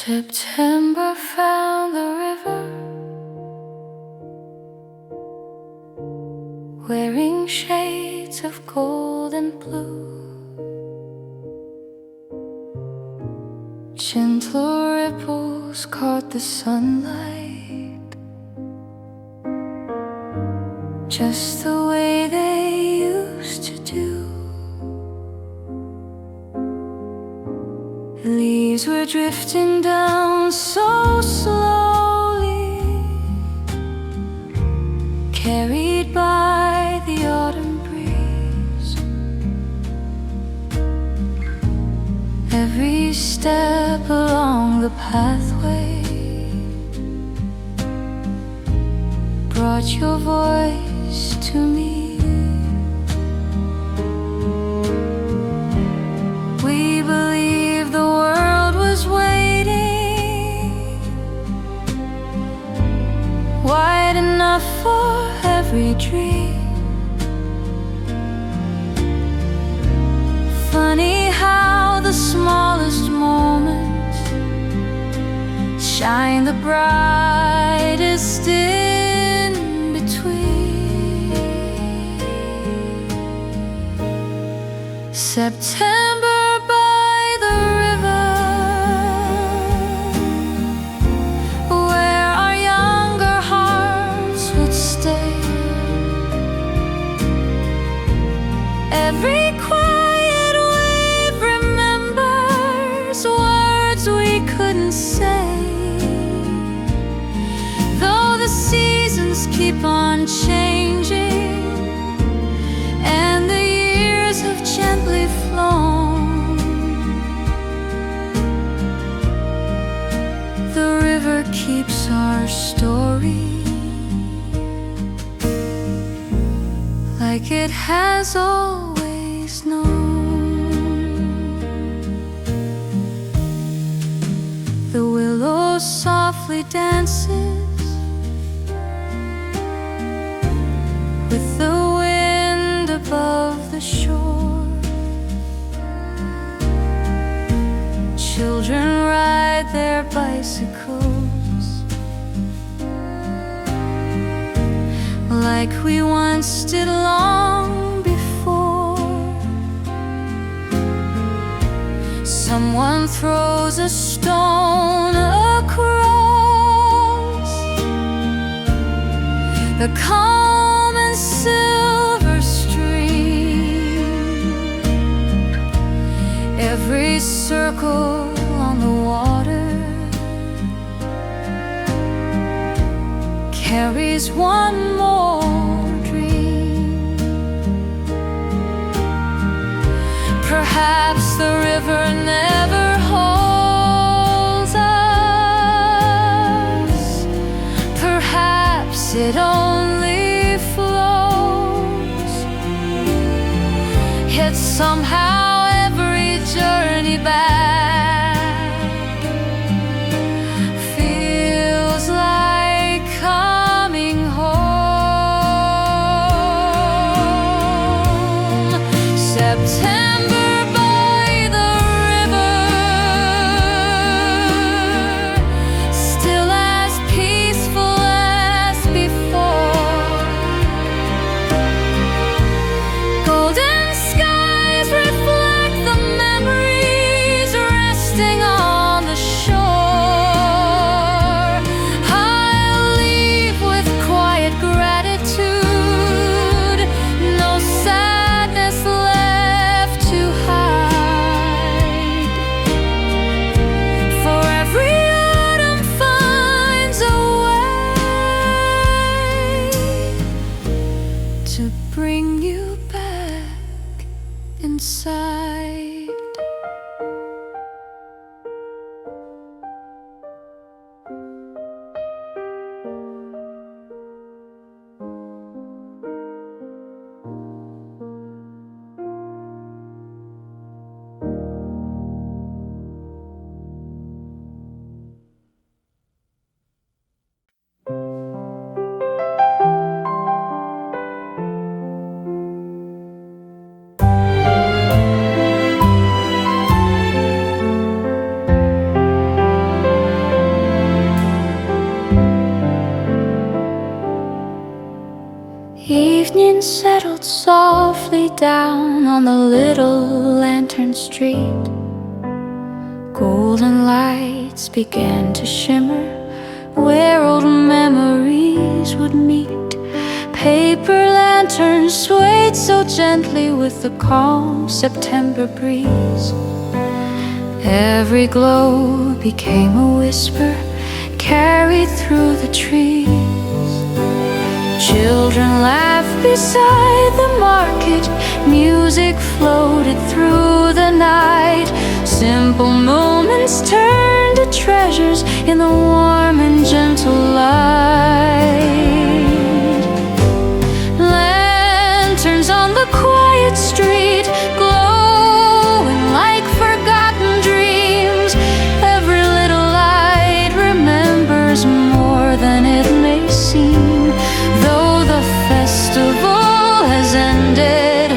September found the river wearing shades of gold and blue. Gentle ripples caught the sunlight just the way they used to do. The leaves were drifting down so slowly, carried by the autumn breeze. Every step along the pathway brought your voice to me. We believed the world was waiting, wide enough for every dream. Funny how the smallest moments shine the brightest in between. September by the river, where our younger hearts would stay. Every quiet wave remembers words we couldn't say. Though the seasons keep on changing and the years have gently flown, the river keeps our story like it has always known. The willow softly dances with the wind above the shore. Children ride their bicycles like we once did long before. Someone throws a stone across the calm and silver stream. Every circle on the water carries one more dream. Perhaps the river never holds us, perhaps it only flows, yet somehow every journey back feels like coming home. September by the river, settled softly down on the little lantern street. Golden lights began to shimmer where old memories would meet. Paper lanterns swayed so gently with the calm September breeze. Every glow became a whisper carried through the trees. Children laughed beside the market, music floated through the night. Simple moments turned to treasures in the warm and gentle light. Lanterns on the quiet street, glowing like forgotten dreams. Every little light remembers more than it may seem. Though the festival has ended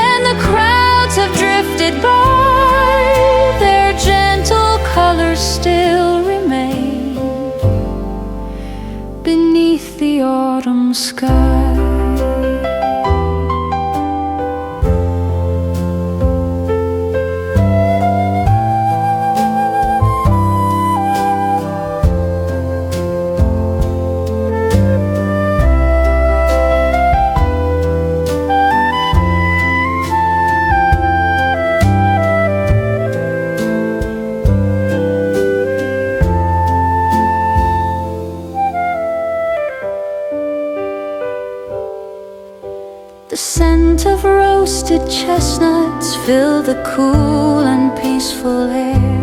and the crowds have drifted by, their gentle colors still remain beneath the autumn sky. The scent of roasted chestnuts filled the cool and peaceful air.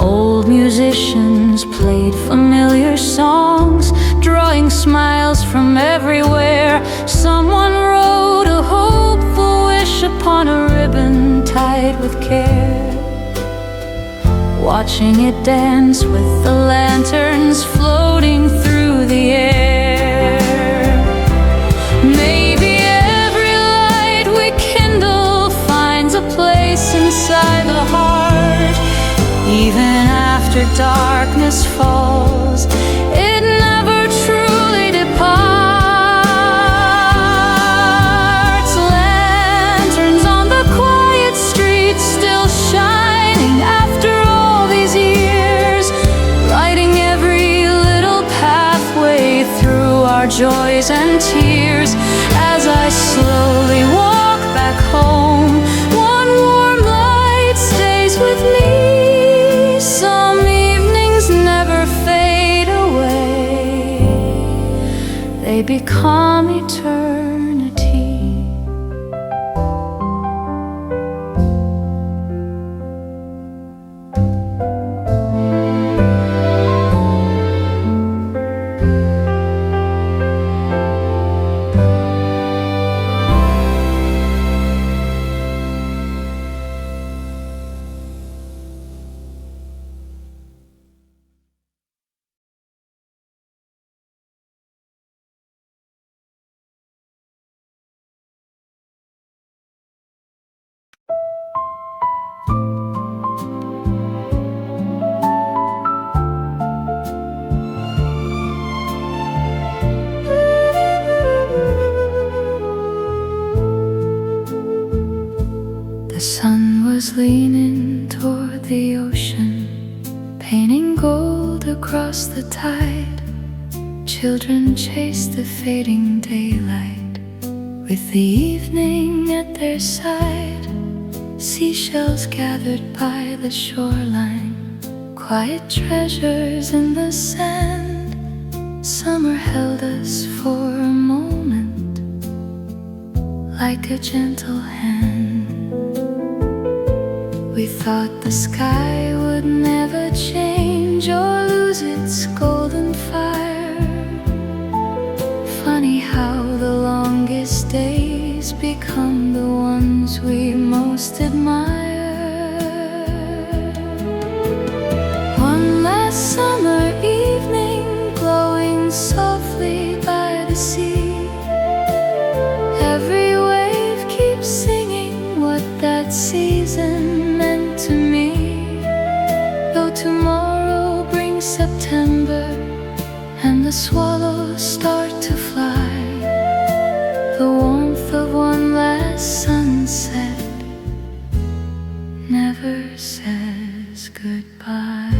Old musicians played familiar songs, drawing smiles from everywhere. Someone wrote a hopeful wish upon a ribbon tied with care. Watching it dance with the lanterns floating through the air. Maybe every light we kindle finds a place inside the heart. Even after darkness falls, it never truly departs. Lanterns on the quiet streets still shining after all these years, lighting every little pathway through our joys and tears. As I slowly walk back home, one warm light stays with me. Some evenings never fade away, they become eternity. The sun was leaning toward the ocean, painting gold across the tide. Children chased the fading daylight with the evening at their side. Seashells gathered by the shoreline, quiet treasures in the sand. Summer held us for a moment like a gentle hand. We thought the sky would never change or lose its golden fire. Funny how the longest days become the ones we most admire. One last summer evening, glowing softly by the sea, every wave keeps singing what that season meant to me. Though tomorrow brings September and the swallows start to fly, says goodbye.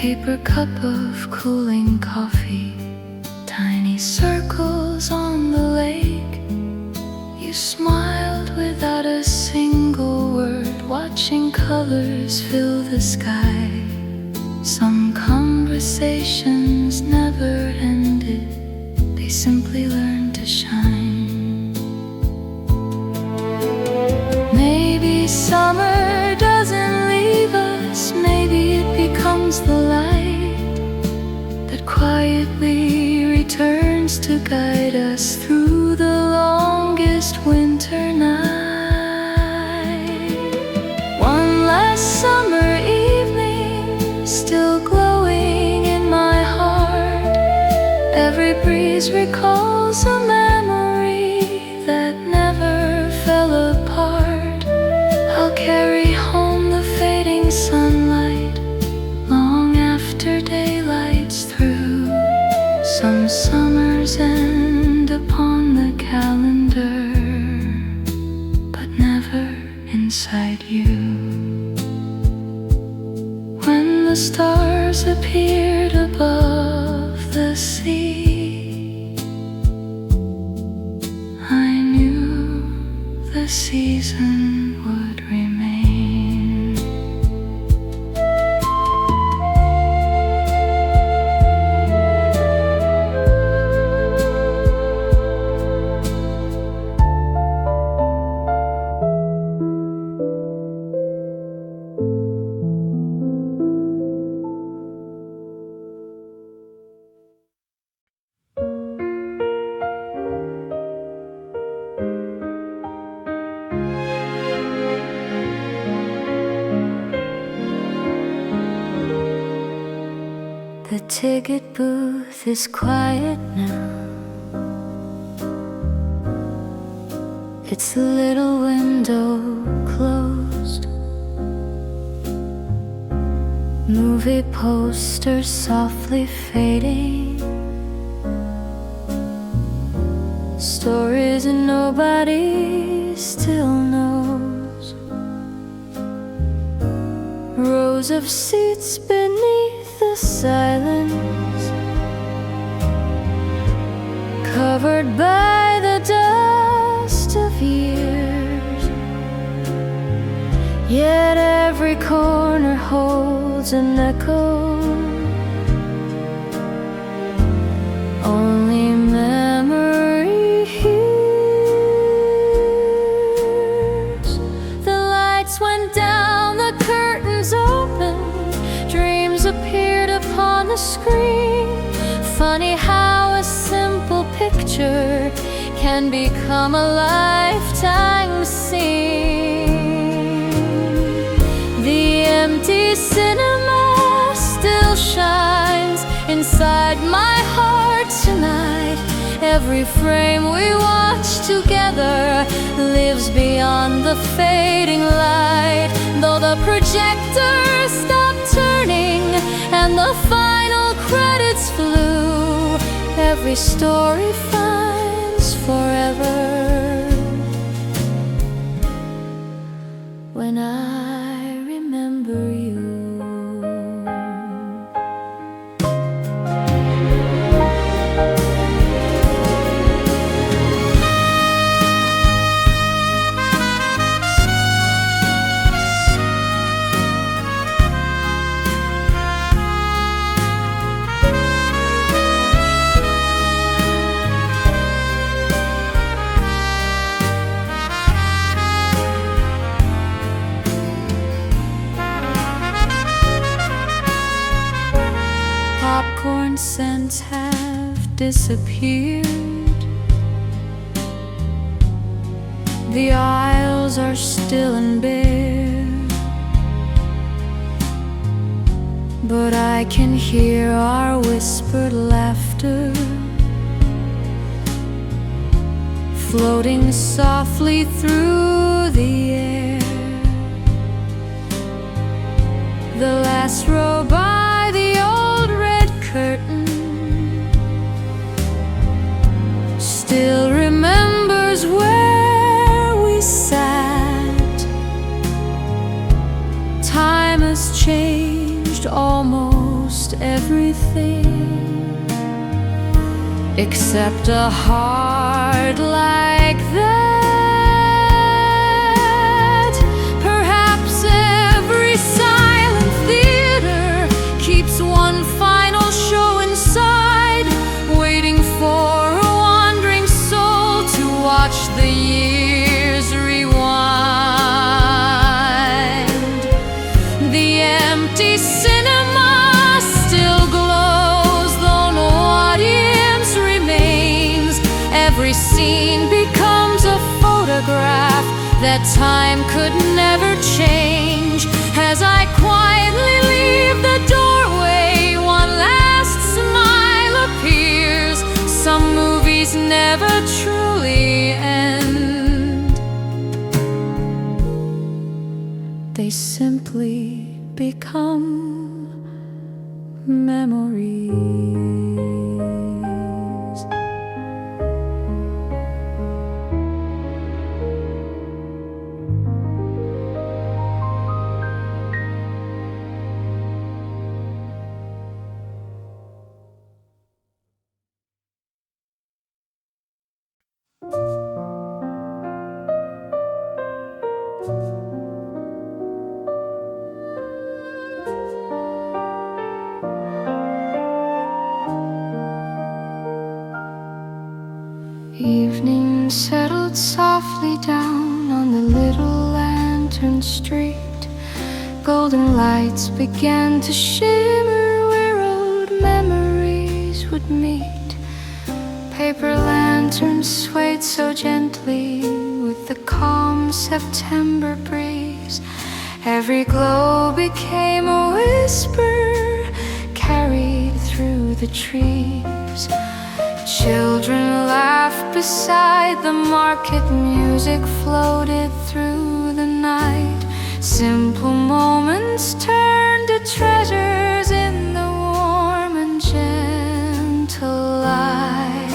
Paper cup of cooling coffee, tiny circles on the lake. You smiled without a single word, watching colors fill the sky. Some conversations never ended, they simply learned to shine. Maybe summer doesn't leave us, maybe it becomes the light that quietly returns to guide us through the longest winter night. One last summer evening, still glowing in my heart. Every breeze recalls a memory that never fell apart. I'll carry home the fading sunlight long after daylight's through. Some summers end upon the calendar, but never inside you. When the stars appeared above the sea, I knew the season would remain. The ticket booth is quiet now. Its little window closed. Movie posters softly fading. Stories that nobody still knows. Rows of seats beneath the silence, covered by the dust of years. Yet every corner holds an echo. Only memory hears. The lights went down, the curtains opened. Dreams appeared upon the screen. Funny how a simple picture can become a lifetime scene. The empty cinema still shines inside my heart tonight. Every frame we watch together lives beyond the fading light. Though the projector stopped turning and the final credits flew, every story finds forever when I remember you. Popcorn scents have disappeared. The aisles are still and bare. but I can hear our whispered laughter floating softly through the air. The last row by the old red curtain still remembers where we sat. Time has changed almost everything except a heart like that. Perhaps every silent theater keeps one final show inside, waiting for a wandering soul to watch the years rewind. The empty cinema still glows, though no audience remains. Every scene becomes a photograph that time could never change. As I quietly leave the doorway, one last smile appears. Some movies never truly end. They simply become memories. Evening settled softly down on the little lantern street. Golden lights began to shimmer where old memories would meet. Paper lanterns swayed so gently with the calm September breeze. Every glow became a whisper carried through the trees. Children laughed beside the market, music floated through the night. Simple moments turned to treasures in the warm and gentle light.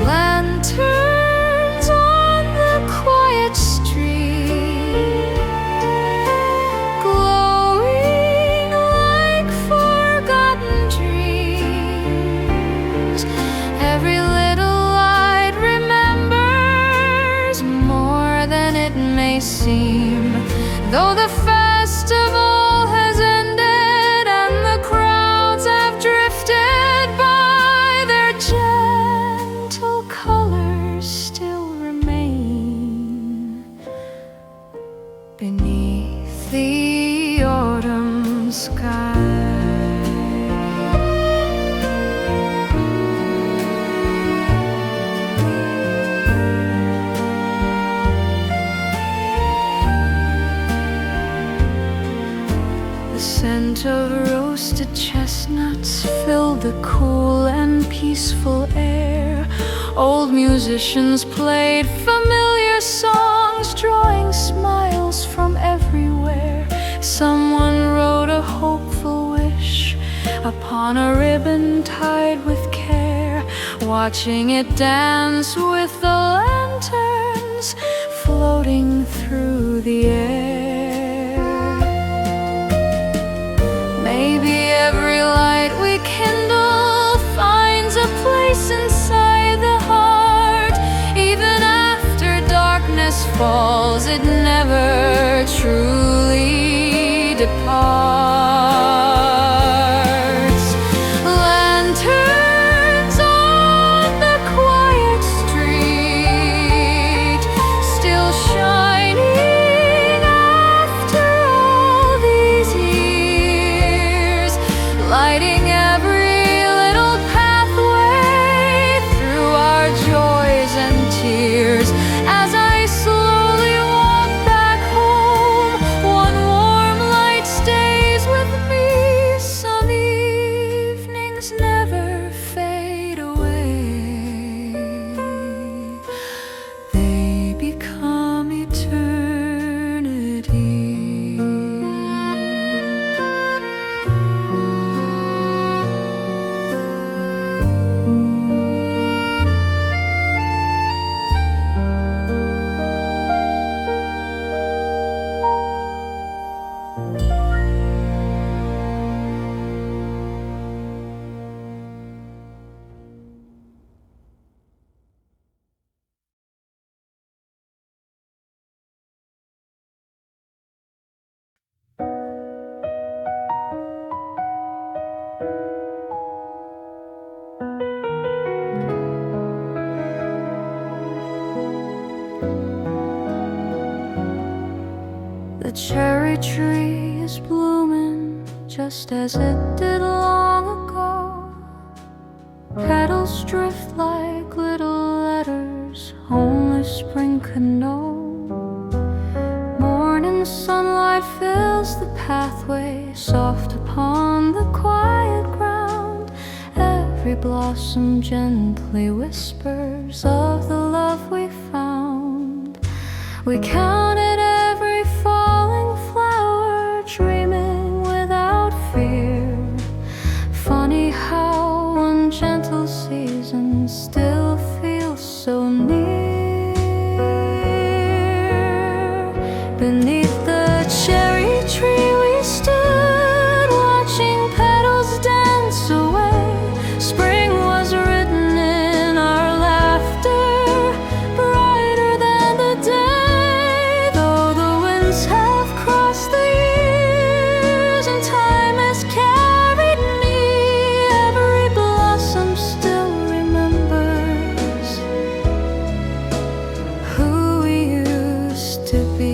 Lanterns on the quiet street, glowing like forgotten dreams. Every little light remembers more than it may seem. Though the festival has ended and the crowds have drifted by, their gentle colors still remain beneath the autumn sky. The scent of roasted chestnuts filled the cool and peaceful air. Old musicians played familiar songs, drawing smiles from everywhere. Someone wrote a hopeful wish upon a ribbon tied with care, watching it dance with the lanterns floating through the air. Maybe every light we kindle finds a place inside the heart. Even after darkness falls, it never truly departs. Lanterns on the quiet street, still shining after all these years, lighting every little pathway through our joys and tears. As I slowly walk back home, cherry tree is blooming just as it did long ago. Petals drift like little letters only spring could know. Morning sunlight fills the pathway, soft upon the quiet ground. Every blossom gently whispers of the love we found. We counted every falling flower, dreaming without fear. Funny how one gentle season still feels so near. Beneath the cherry tree we stood, watching petals dance away. Spring was written in our laughter, brighter than the day. Though the winds have crossed the years and time has carried me, every blossom still remembers who we used to be.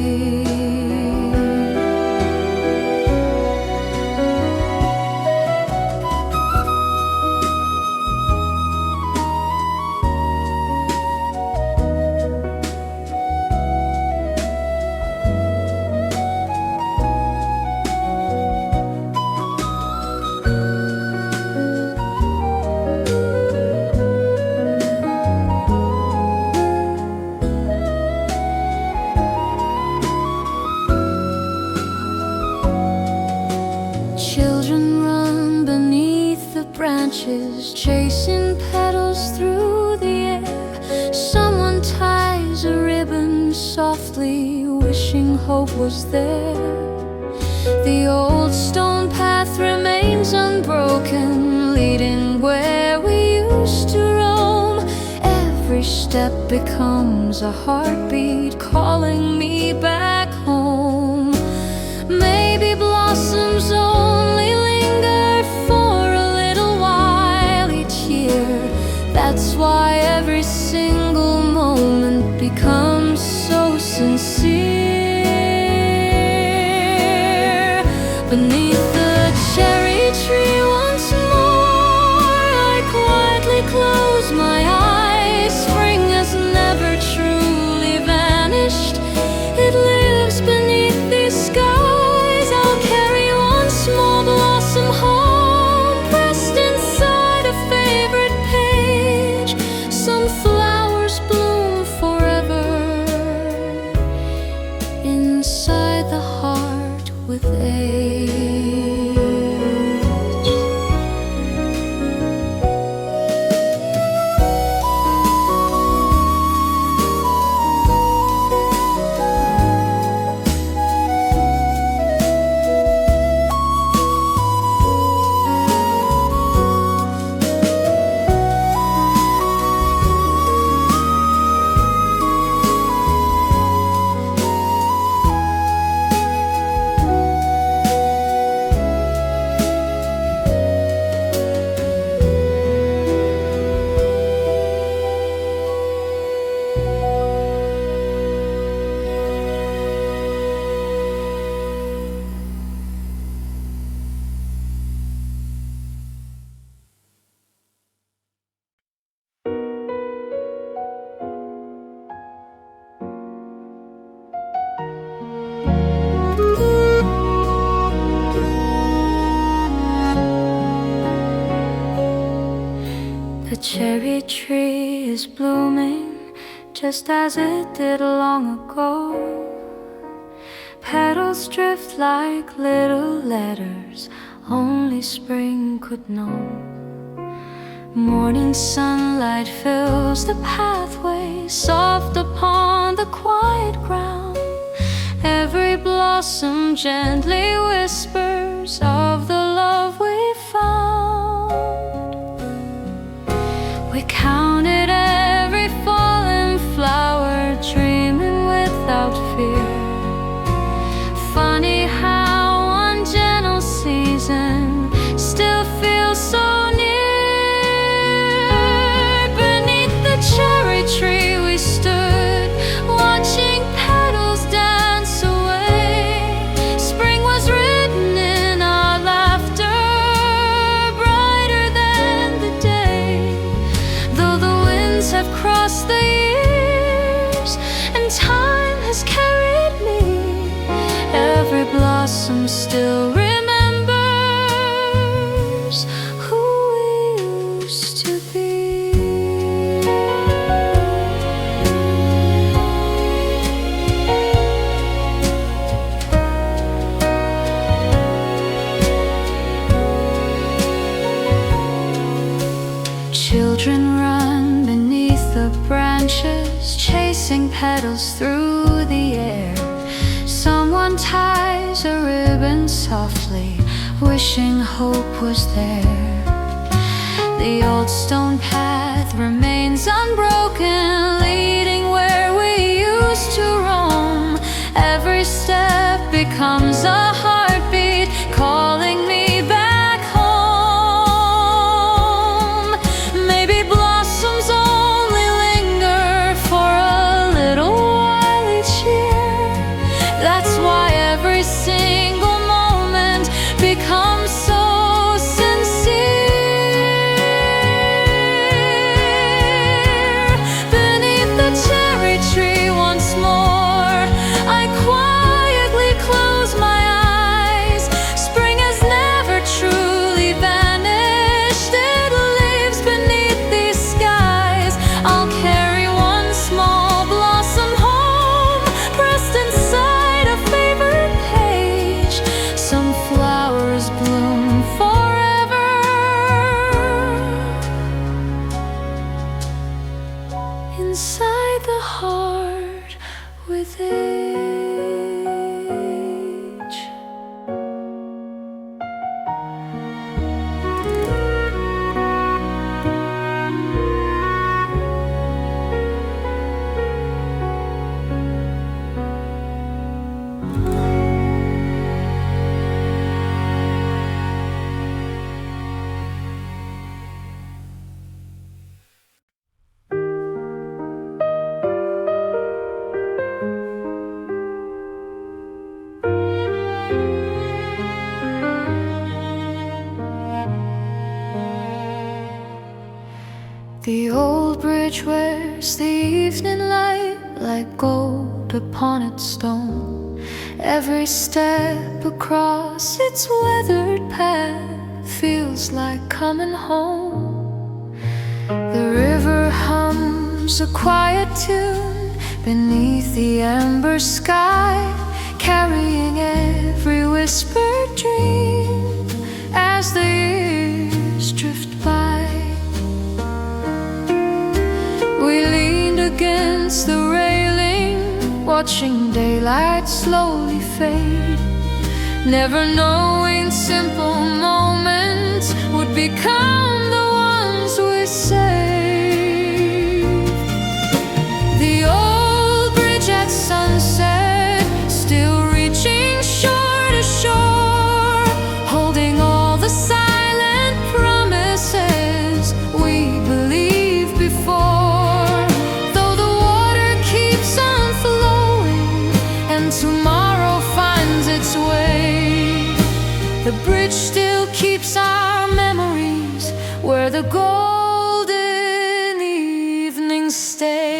Children run beneath the branches, chasing petals through the air. Someone ties a ribbon softly, wishing hope was there. The old stone path remains unbroken, leading where we used to roam. Every step becomes a heartbeat, calling me back home. Maybe blossoms only linger for a little while each year. That's why every single moment becomes so sincere. Beneath the cherry tree once more, I quietly close my eyes. Spring has never truly vanished. It lives beneath these skies. I'll carry one small blossom home, pressed inside a favorite page. Some flowers bloom forever inside the heart with age. The cherry tree is blooming just as it did long ago. Petals drift like little letters only spring could know. Morning sunlight fills the pathway, soft upon the quiet ground. Every blossom gently whispers of the love we found. We counted every fallen flower, dreaming without fear. Funny how one gentle season still feels so near. Beneath the cherry tree we stood, watching petals dance away. chasing petals through the air. Someone ties a ribbon softly, wishing hope was there. The old stone path remains unbroken, leading where we used to roam. Every step becomes a heartbeat, calling me back home. Maybe blossoms only linger for a little while each year. That's why every single moment becomes so sincere. Beneath the cherry tree once more, I quietly close my eyes. Spring has never truly vanished. It lives beneath these skies. I'll carry one small blossom home, pressed inside a favorite page. Some flowers bloom forever inside the heart with age. The old bridge wears the evening light like gold upon its stone. Every step across its weathered path feels like coming home. The river hums a quiet tune beneath the amber sky, carrying every whispered dream as the years drift by. We leaned against the railing, watching daylight slowly fade, never knowing simple moments would become the ones we saved. The old bridge at sunset, still reaching shore to shore, holding all the silent promises we believed before. Tomorrow finds its way. The bridge still keeps our memories where the golden evenings stay.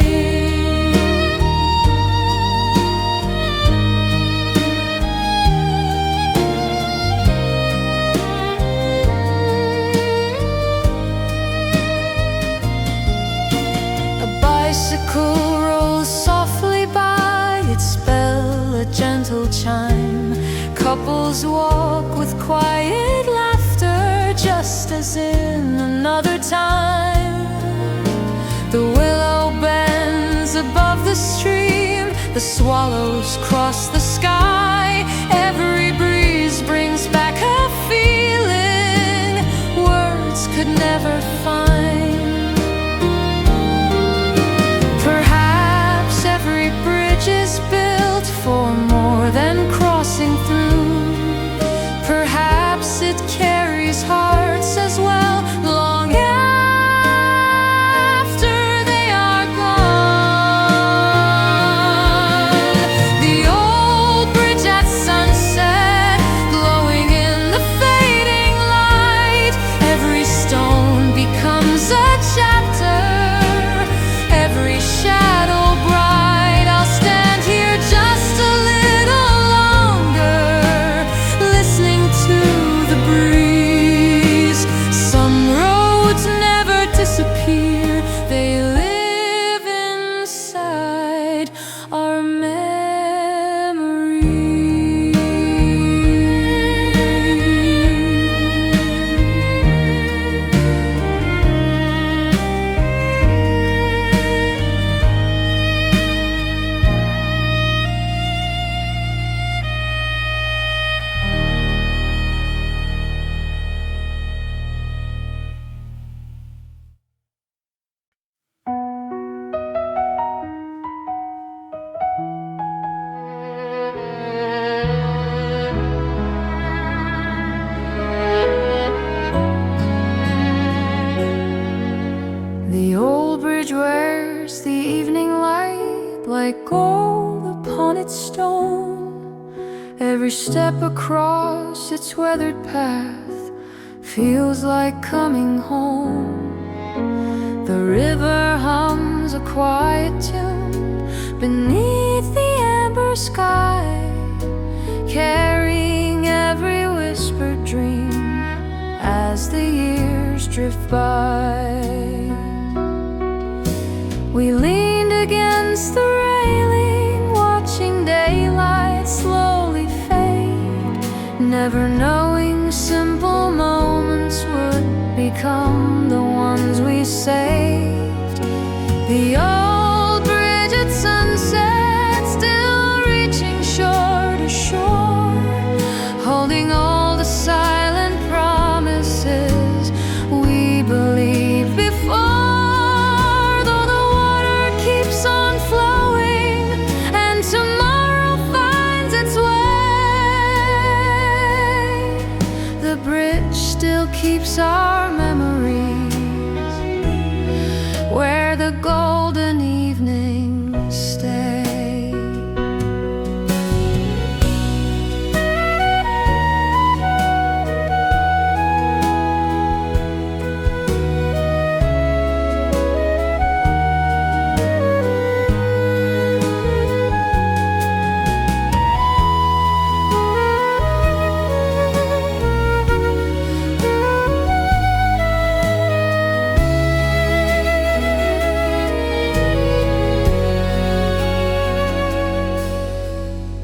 A bicycle rolls softly by, its bell a gentle chime. Couples walk with quiet laughter, just as in another time. The willow bends above the stream, the swallows cross the sky. Every breeze brings back a feeling words could never find. Perhaps every bridge is built for more than crossing through. Perhaps it carries hearts as well, long after they are gone. The old bridge at sunset, glowing in the fading light. Every stone becomes a chapter, every shadow bright. I'll stand here just a little longer, listening to the breeze. Every step across its weathered path feels like coming home. The river hums a quiet tune beneath the amber sky, carrying every whispered dream as the years drift by. We leaned against the railing, watching daylight slowly fade, never knowing simple moments would become the ones we saved. The old bridge at sunset, still reaching shore to shore, holding all the silent promises we believed before. Though the water keeps on flowing and tomorrow finds its way, the bridge still keeps our memories where the golden evenings stay.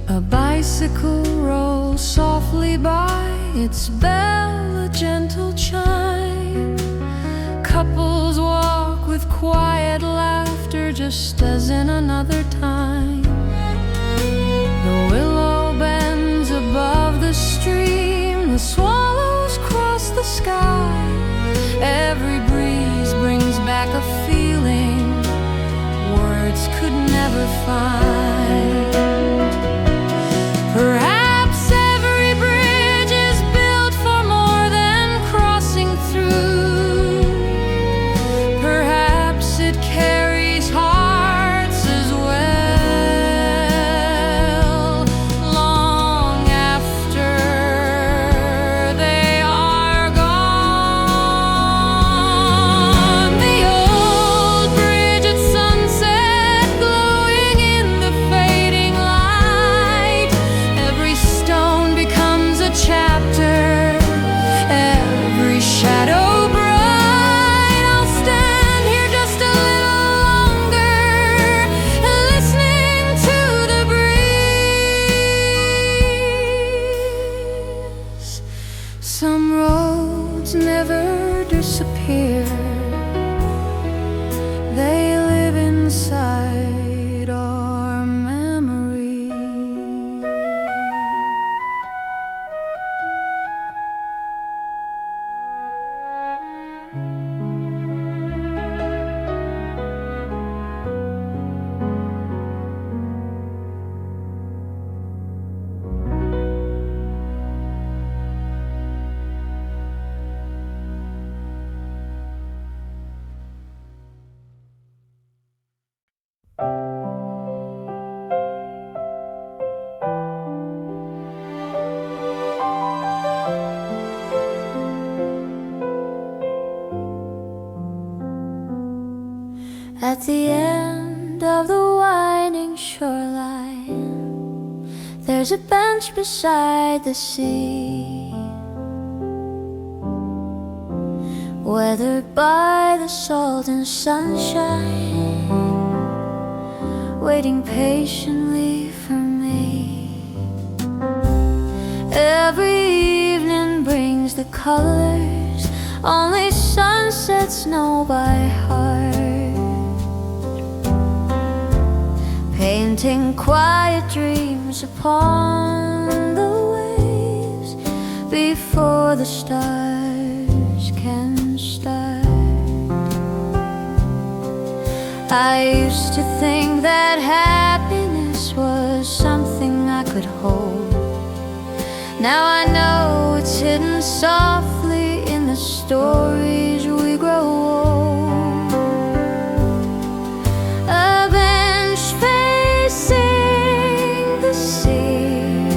A bicycle rolls softly by, its bell a gentle chime. Couples walk with quiet laughter, just as in another time. The willow bends above the stream, the swallows cross the sky. Every breeze brings back a feeling words could never find. Perhaps every bridge is built for more than crossing through. Perhaps it carries hearts as well, long after they are gone. The old bridge at sunset, glowing in the fading light. Every stone becomes a chapter, every shadow bright. I'll stand here just a little longer, listening to the breeze. Some roads never disappear, they live inside our memory. At the end of the winding shoreline, there's a bench beside the sea, weathered by the salt and sunshine, waiting patiently for me. Every evening brings the colors only sunsets know by heart, painting quiet dreams upon the waves before the stars can start. I used to think that happiness was something I could hold. Now I know it's hidden softly in the stories we grow old. A bench facing the sea,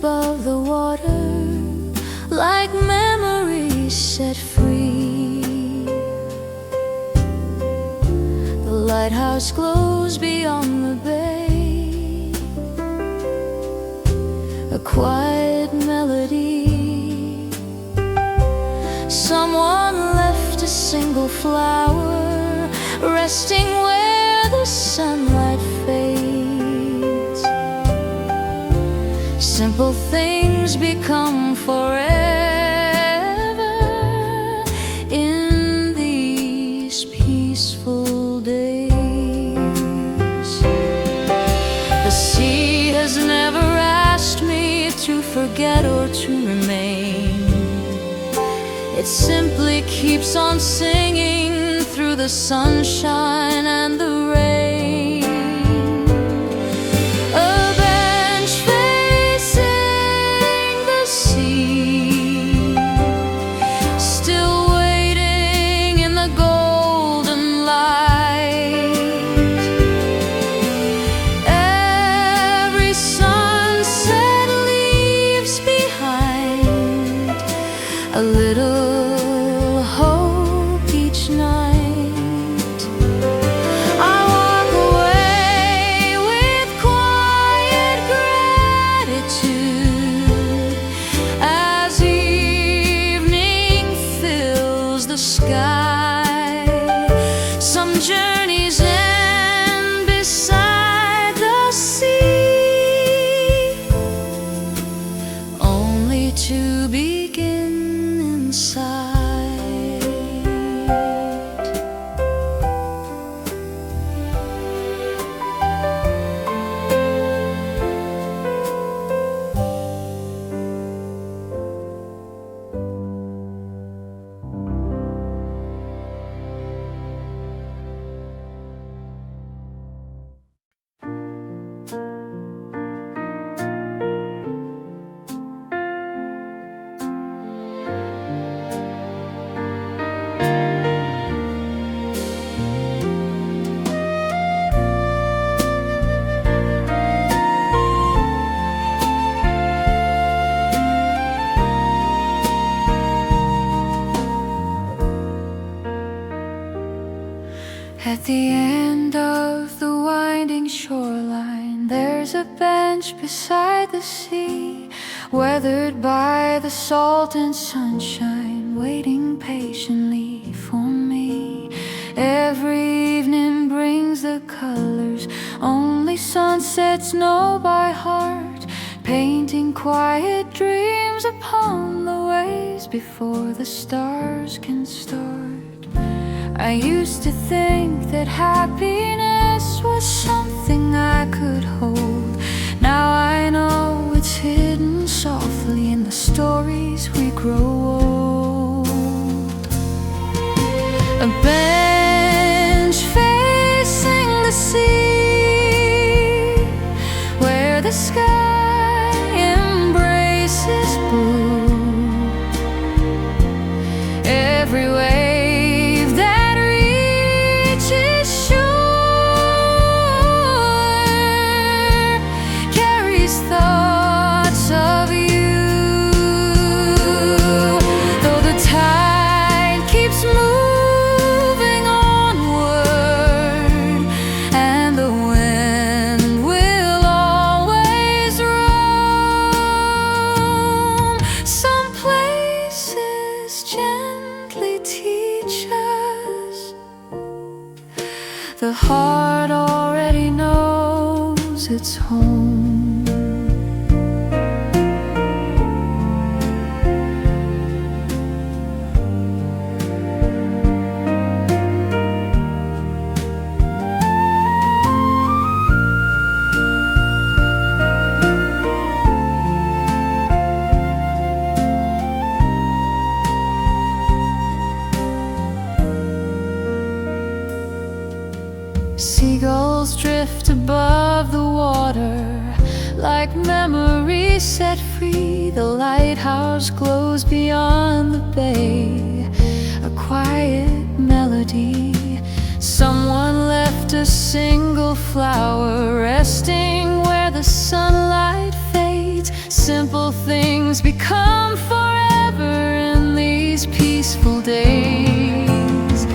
above the water, like memories set free. The lighthouse glows beyond the bay, a quiet melody. Someone left a single flower resting where the sunlight fades. Simple things become forever in these peaceful days. The sea has never asked me to forget or to remain. It simply keeps on singing through the sunshine and the rain. A bench facing the sea, still waiting in the golden light. Every sunset leaves behind a little hope each night. I walk away with quiet gratitude as evening fills the sky. Some journeys end beside the sea, only to begin inside. At the end of the winding shoreline, there's a bench beside the sea, weathered by the salt and sunshine, waiting patiently for me. Every evening brings the colors only sunsets know by heart, painting quiet dreams upon the waves before the stars can start. I used to think that happiness was something I could hold. Now I know it's hidden softly in the stories we grow old. A bench facing the sea, where the sky embraces blue. Every wave that carries thoughts of you. Though the tide keeps moving onward, and the wind will always roam, some places gently teach us the heart already knows its home. Seagulls drift above the water like memories set free. The lighthouse glows beyond the bay, a quiet melody. Someone left a single flower resting where the sunlight fades. simple things become forever in these peaceful days.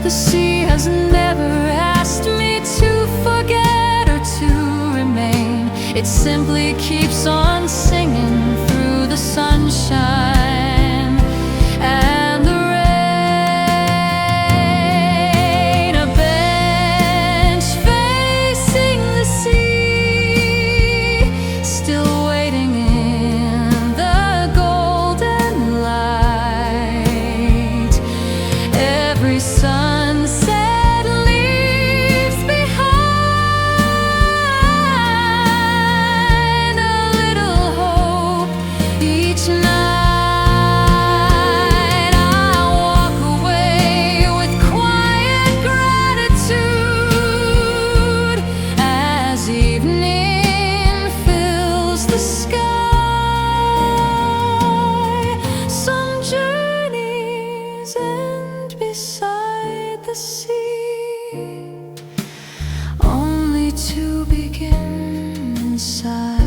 The sea has never asked me to forget or to remain. It simply keeps on singing through the sunshine and the rain. A bench facing the sea, still waiting in the golden light. Every sunset leaves behind a little hope each night. I walk away with quiet gratitude as evening fills the sky. Some journeys end beside the sea, only to begin inside.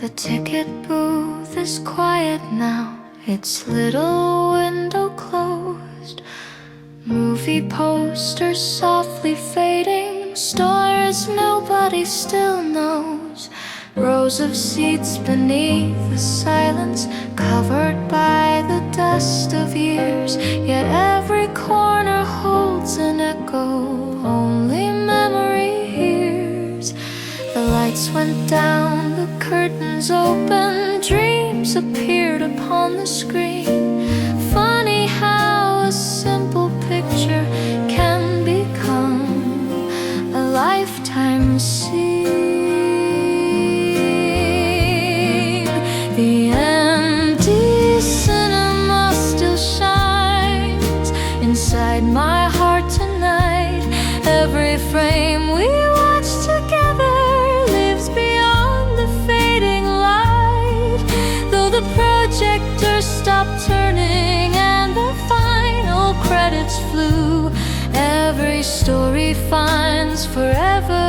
The ticket booth is quiet now, its little window closed. Movie posters softly fading, stars nobody still knows. Rows of seats beneath the silence, covered by the dust of years. Yet every corner holds an echo only memory hears. The lights went down, the curtains opened, dreams appeared upon the screen. Funny how a simple picture can become a lifetime scene. The empty cinema still shines inside my heart tonight. Every frame we watch together lives beyond the fading light. Though the projector stopped turning and the final credits flew, every story finds forever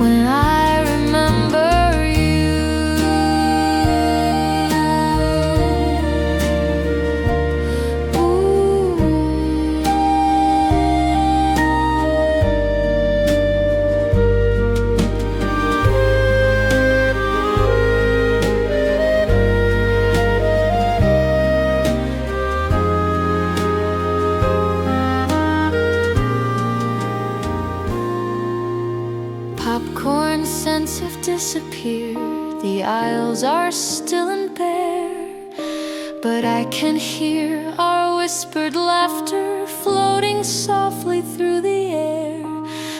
when I remember you. Ooh. Popcorn scents have disappeared, the aisles are still and bare, but I can hear our whispered laughter floating softly through the air.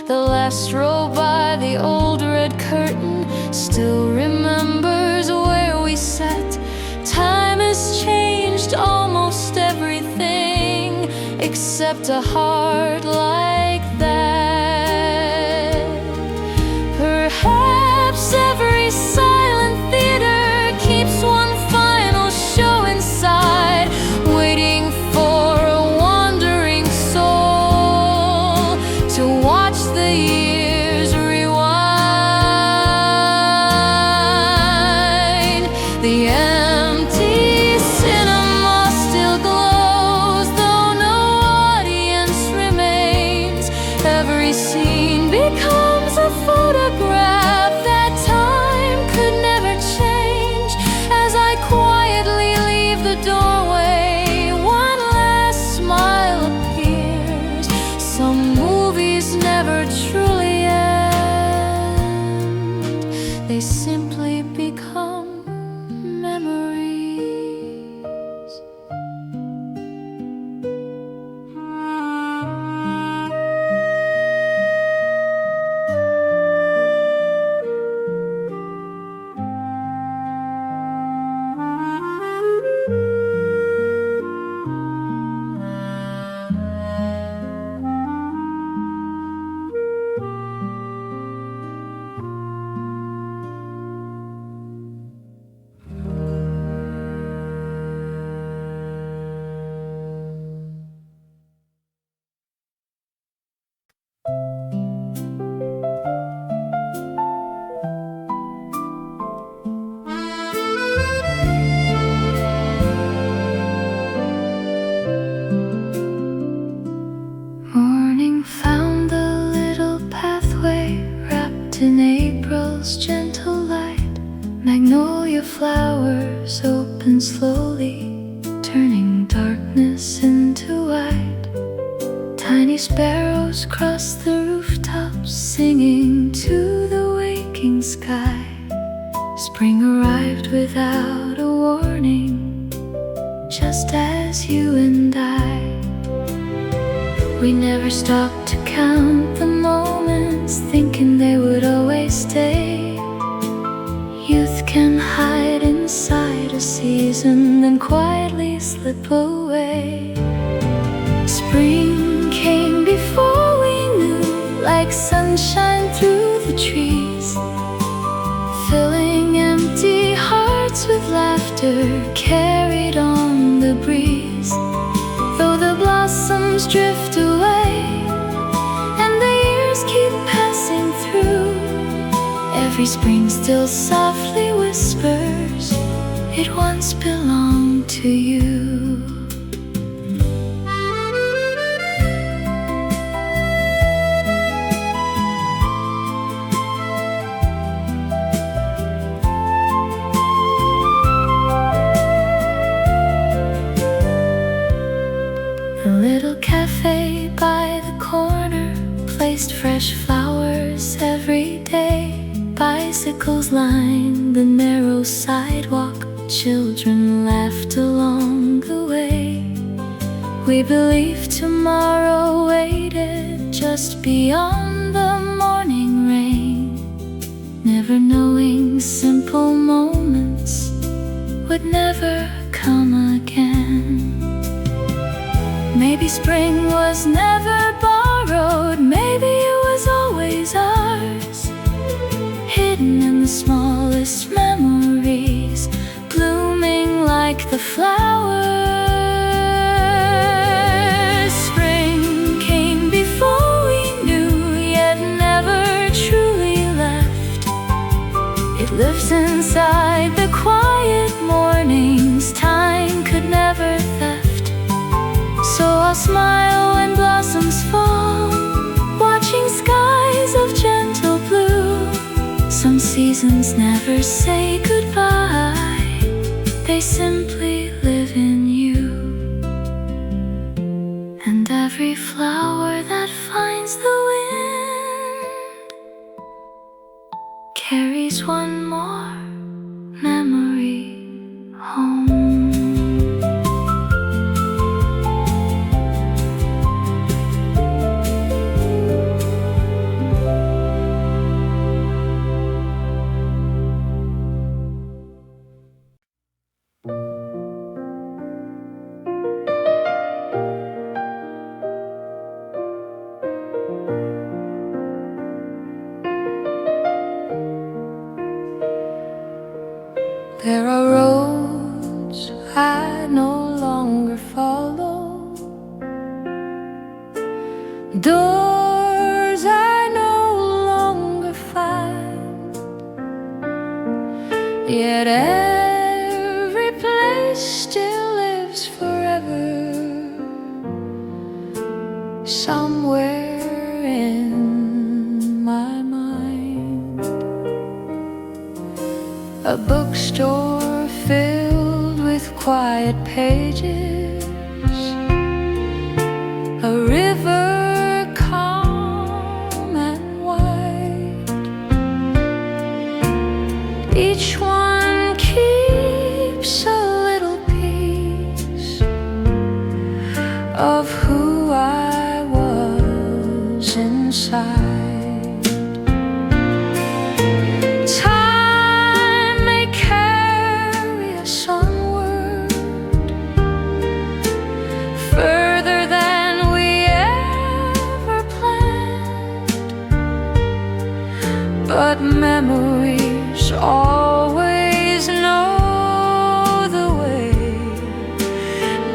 The last row by the old red curtain still remembers where we sat. Time has changed almost everything except a heart like that. Perhaps every silent theater keeps one final show inside, waiting for a wandering soul to watch the years rewind. The empty cinema still glows, though no audience remains. Every scene becomes a photograph that time could never change. As I quietly leave the doorway, one last smile appears. Some movies never truly end, they simply become memories. April's gentle light, magnolia flowers open slowly, turning darkness into white. Tiny sparrows cross the rooftops, singing to the waking sky. Spring arrived without a warning, just as you and I. We never stopped to count the moments, thinking they would always stay. Youth can hide inside a season, then quietly slip away. Spring came before we knew, like sunshine through the trees, filling empty hearts with laughter carried on the breeze. Though the blossoms drift away and the years keep passing through, every spring still softly whispers, it once belonged to you. Cafe by the corner placed fresh flowers every day. Bicycles lined the narrow sidewalk, children laughed along the way. We believed tomorrow waited just beyond the morning rain, never knowing simple moments would never come again. Maybe spring was never borrowed, maybe it was always ours, hidden in the smallest memories, blooming like the flowers. Spring came before we knew, yet never truly left. It lives inside the quiet mornings time could never theft. So I'll smile when blossoms fall, watching skies of gentle blue. Some seasons never say goodbye, they simply live in you. And every flower that finds the wind carries one more memory home. There are roads I no longer follow, doors I no longer find, yet every place still lives forever, somewhere in my mind. A bookstore filled with quiet pages, a river calm and wide. Each one keeps a little piece of who I was inside. But memories always know the way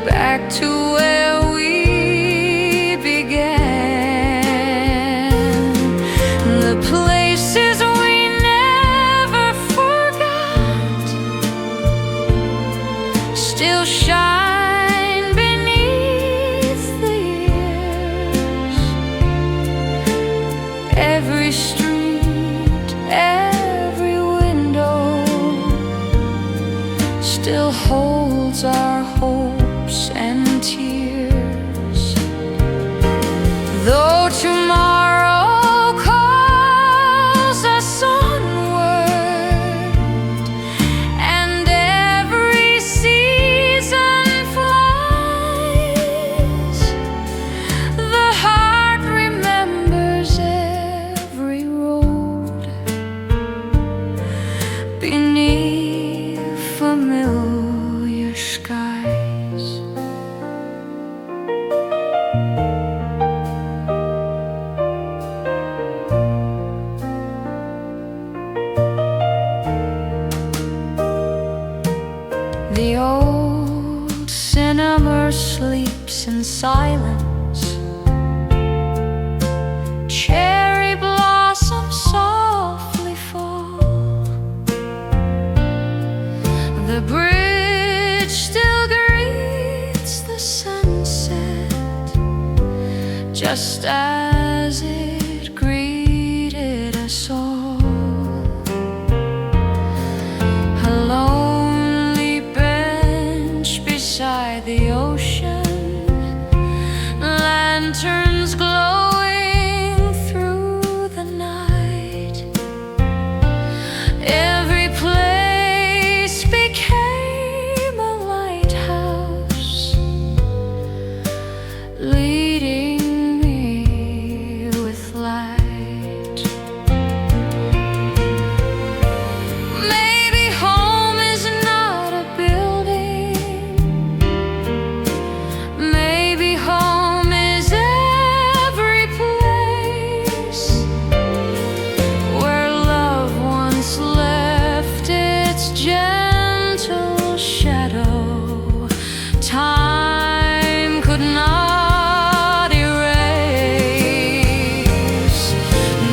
back to where we began. The places we never forgot still shine beneath the years. Every street, every tomorrow calls us onward, and every season flies. The heart remembers every road beneath familiar skies. The old cinema sleeps in silence. Cherry blossoms softly fall. The bridge still greets the sunset, just as it greeted us all. A lonely bench beside the ocean, lanterns glowing through the night. Every place became a lighthouse, leading me with light. Maybe home is not a building. Maybe home is every place where love once left its gentle shadow. Time could not erase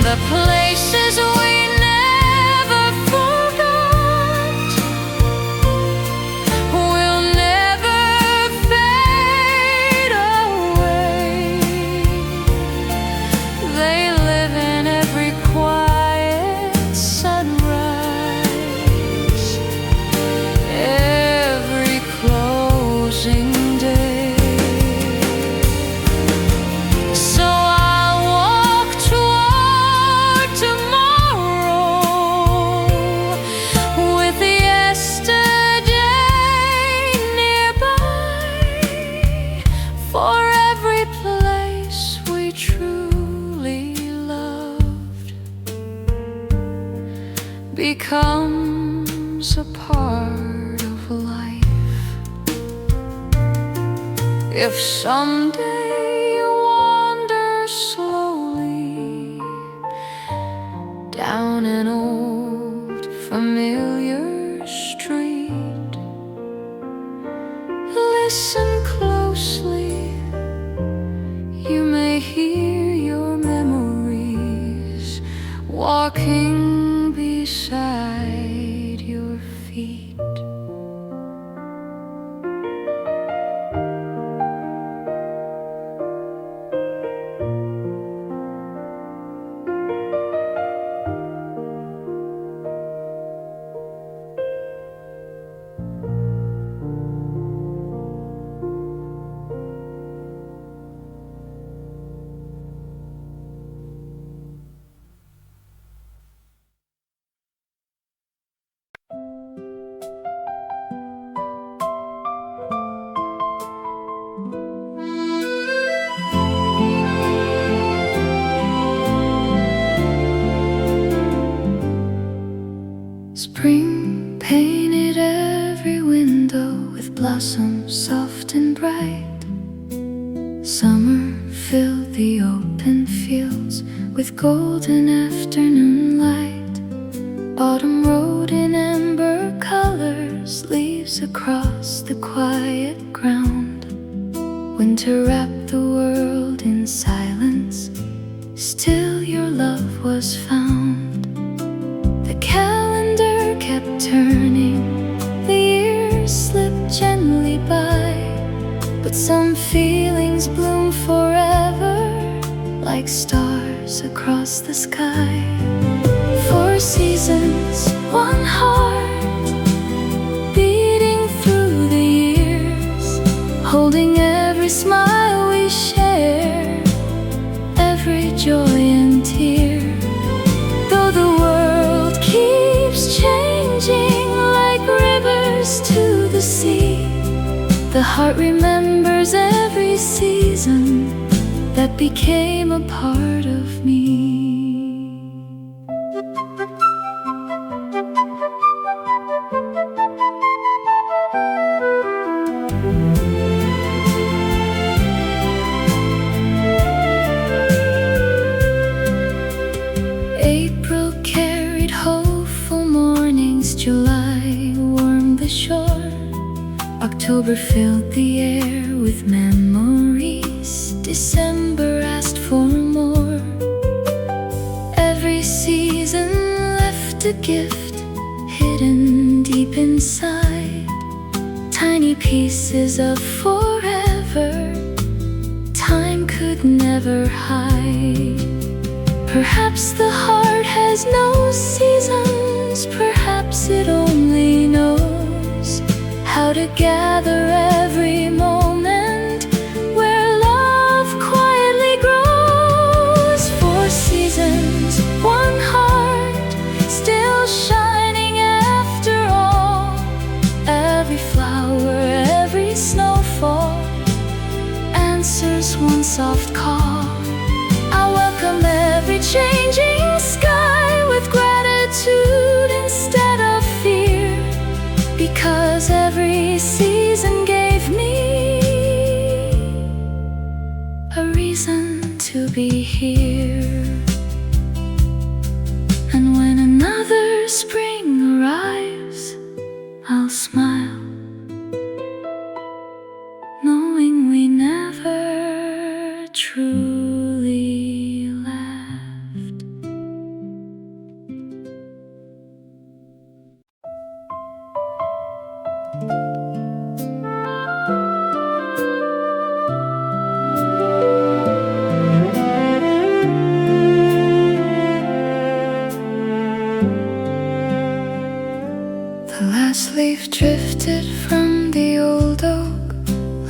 the places we never forgot. Will never fade away. They live in every quiet sunrise, every closing day. So I'll walk toward tomorrow with yesterday nearby. For every place we truly loved becomes a part of life. If someday you wander slowly down an old familiar street, listen closely. You may hear your memories walking beside your feet. Spring painted every window with blossoms soft and bright. Summer filled the open fields with golden afternoon light. Autumn rode in amber colors, leaves across the quiet ground. Winter wrapped the world in silence, still your love was found. The calendar kept turning, the years slipped gently by, but some feelings bloom forever, like stars across the sky. 4 seasons, one heart, beating through the years, holding every smile we share, every joy and tear. Though the world keeps changing like rivers to the sea, the heart remembers every season that became a part of me. April carried hopeful mornings, July warmed the shore, October filled the air with memories, December asked for more. Every season left a gift hidden deep inside, tiny pieces of forever time could never hide. Perhaps the heart has no seasons, perhaps it only knows how to gather every moment where love quietly grows. 4 seasons, one heart, still shining after all. Every flower, every snowfall answers one soft call. I welcome every changing sky with gratitude instead of fear, because every season gave me a reason to be here. And when another spring arrives, I'll smile, knowing we never truly left. The last leaf drifted from the old oak,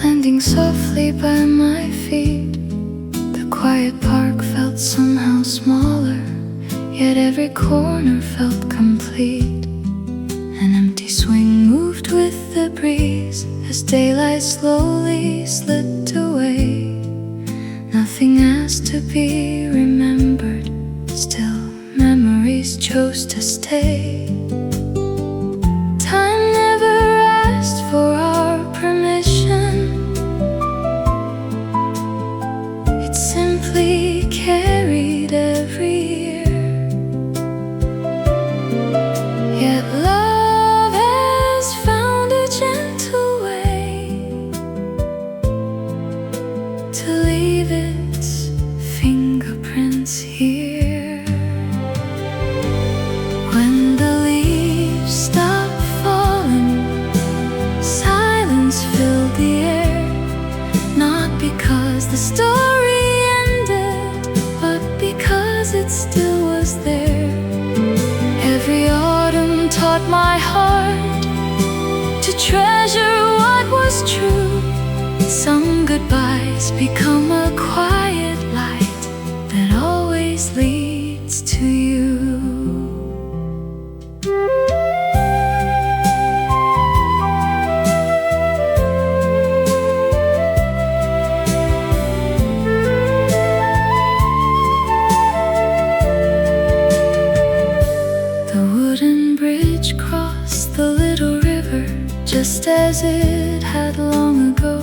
landing softly by my feet. The quiet park felt somehow smaller, yet every corner felt complete. An empty swing moved with the breeze as daylight slowly slipped away. Nothing asked to be remembered, still memories chose to stay. Time never asked for our permission, it simply carried every year. Yet love has found a gentle way to leave its fingerprints here. When the leaves stop falling, silence filled the air, not because the story ended, but because it still was there. Every autumn taught my heart to treasure what was true. Some goodbyes become a quiet light that always leads to you. The wooden bridge crossed the little river just as it had long ago.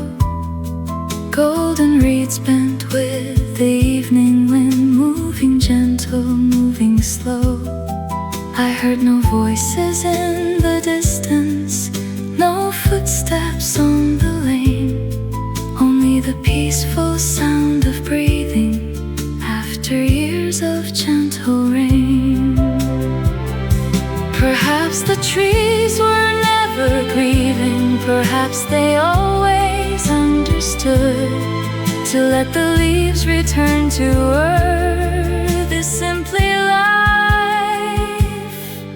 Golden reeds bent with the evening wind, moving gentle, moving slow. I heard no voices in the distance, no footsteps on the lane, only the peaceful sound of breathing after years of gentle rain. Perhaps the trees were never grieving, perhaps they always understood to let the leaves return to earth is simply life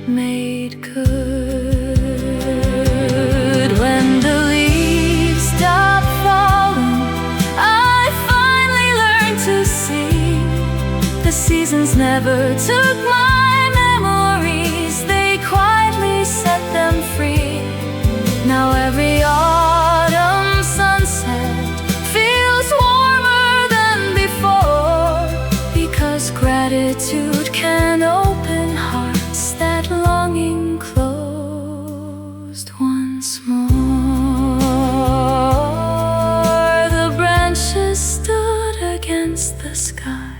made good. When the leaves stop falling, I finally learned to see The seasons never took my memories, they quietly set them free. Now every autumn sunset feels warmer than before, because gratitude can open hearts that longing closed once more. The branches stood against the sky,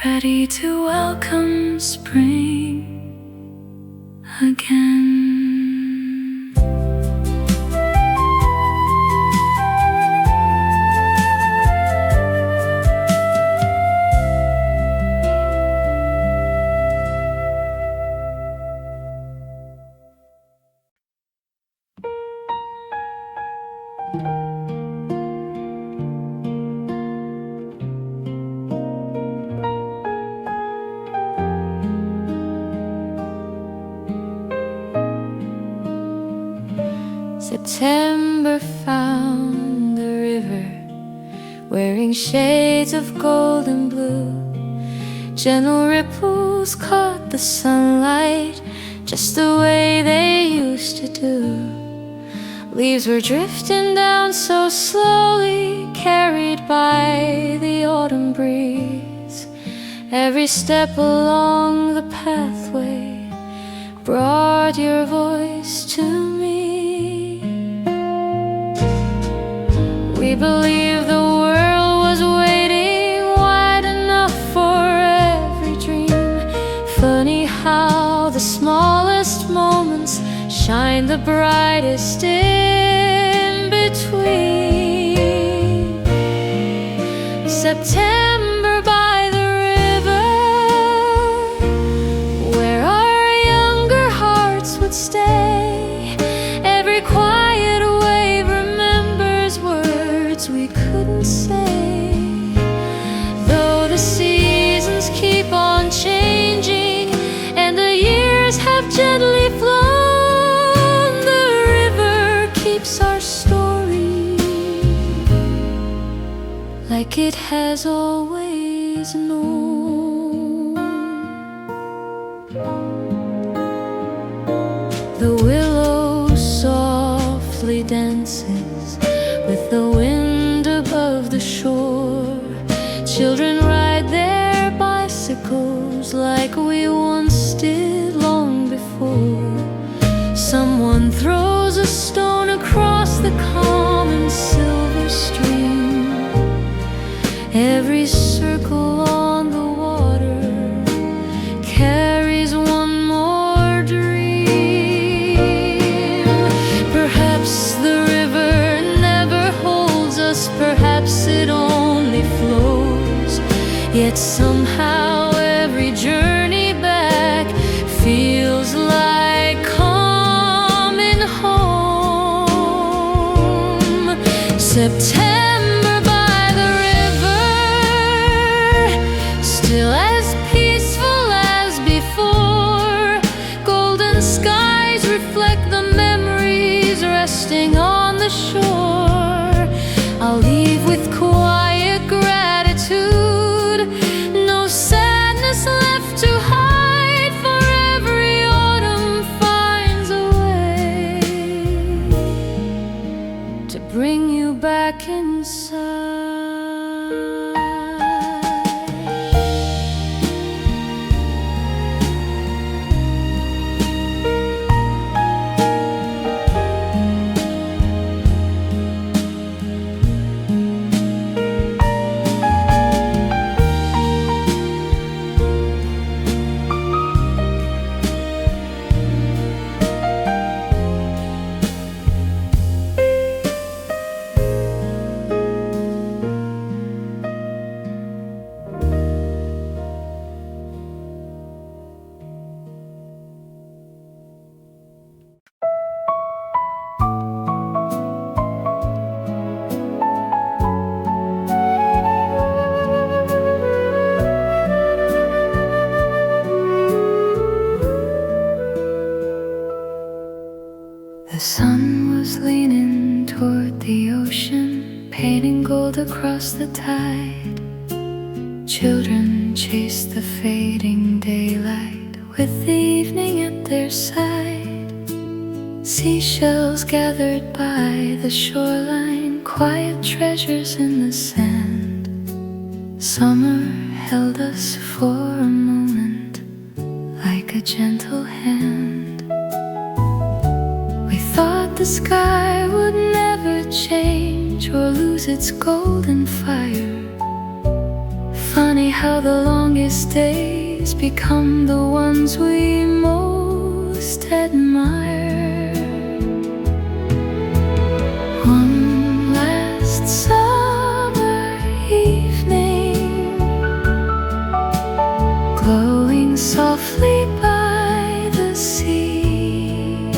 ready to welcome spring again. September found the river wearing shades of gold and blue. Gentle ripples caught the sunlight just the way they used to do. Leaves were drifting down so slowly, carried by the autumn breeze. Every step along the pathway brought your voice to me. We believed the world was waiting wide enough for every dream. Funny how the smallest moments shine the brightest in between. September by the river, where our younger hearts would stay. Every quiet wave remembers words we couldn't say. Though the seasons keep on changing and the years have gently flown, the river keeps our story like it has always known. The willow softly dances with the wind above the shore. Children ride their bicycles like we once did long before. Someone throws a stone across the calm and silver stream. Every circle on the water carries one more dream. Perhaps the river never holds us, perhaps it only flows. Yet somehow every journey back feels like coming home. September by the river, still as peaceful as before. Golden skies reflect the memories resting on the shore. I'll leave with quiet gratitude, no sadness left to hide, for every autumn finds a way to bring you back inside. The sun was leaning toward the ocean, painting gold across the tide. Children chase the fading daylight with the evening at their side. Seashells gathered by the shoreline, quiet treasures in the sand. Summer held us for a moment like a gentle hand. We thought the sky would never change or lose its golden fire. Funny how the longest days become the ones we most admire. One last summer evening, glowing softly by the sea.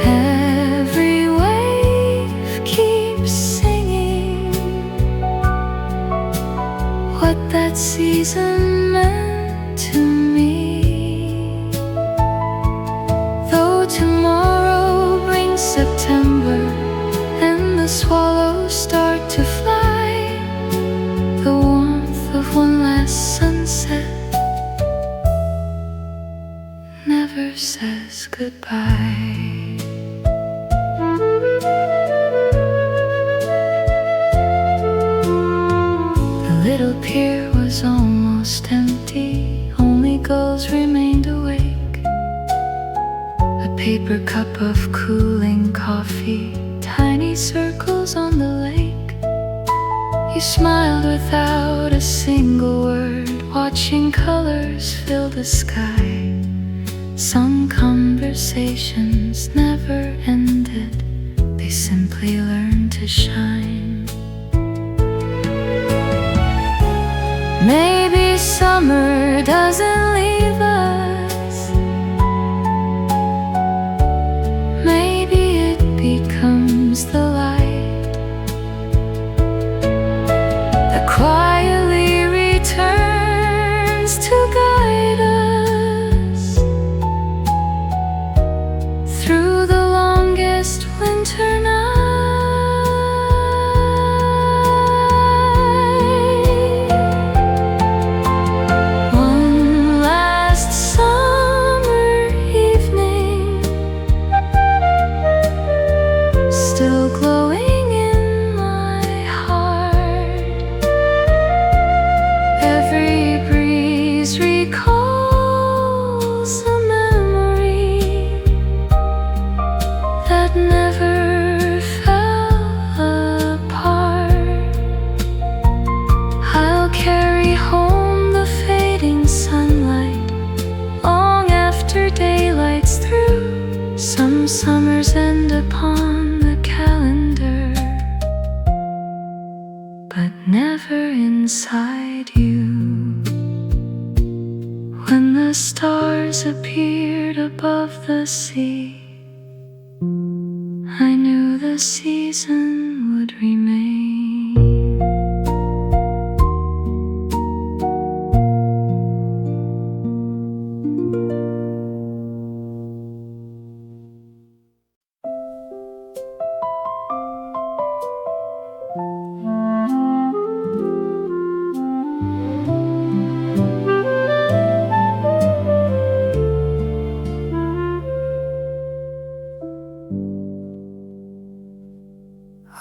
Every wave keeps singing what that season meant to me. Though tomorrow brings September and the swallows start to fly, the warmth of one last sunset never says goodbye. The little pier was almost empty, only gulls remained awake. A paper cup of cooling coffee, tiny circles on the lake. You smiled without a single word, watching colors fill the sky. Some conversations never ended, they simply learned to shine. Maybe summer doesn't leave us. Maybe it becomes the light that quietly returns to guide us through the longest winter night. One last summer evening, still glowing in my heart. Every breeze recalls a memory that never fell apart. I'll carry home the fading sunlight long after daylight's through. Some summers end upon the calendar, but never inside you. When the stars appeared above the sea, I knew the season would remain.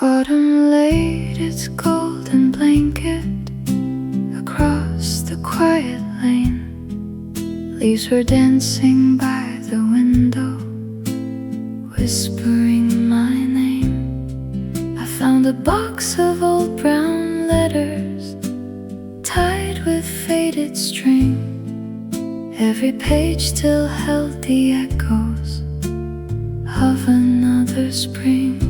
Autumn laid its golden blanket across the quiet lane. Leaves were dancing by the window, whispering my name. I found a box of old brown letters tied with faded string. Every page still held the echoes of another spring.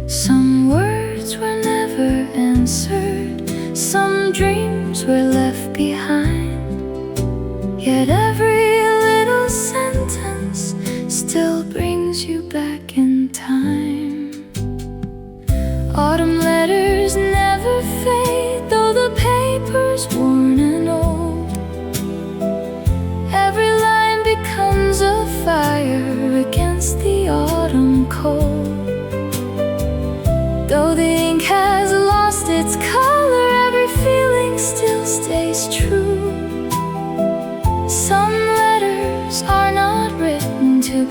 Some words were never answered, some dreams were left behind. Yet every little sentence still brings you back in time. Autumn letters never fade, though the paper's worn and old. Every line becomes a fire against the autumn cold. Though the ink has lost its color, every feeling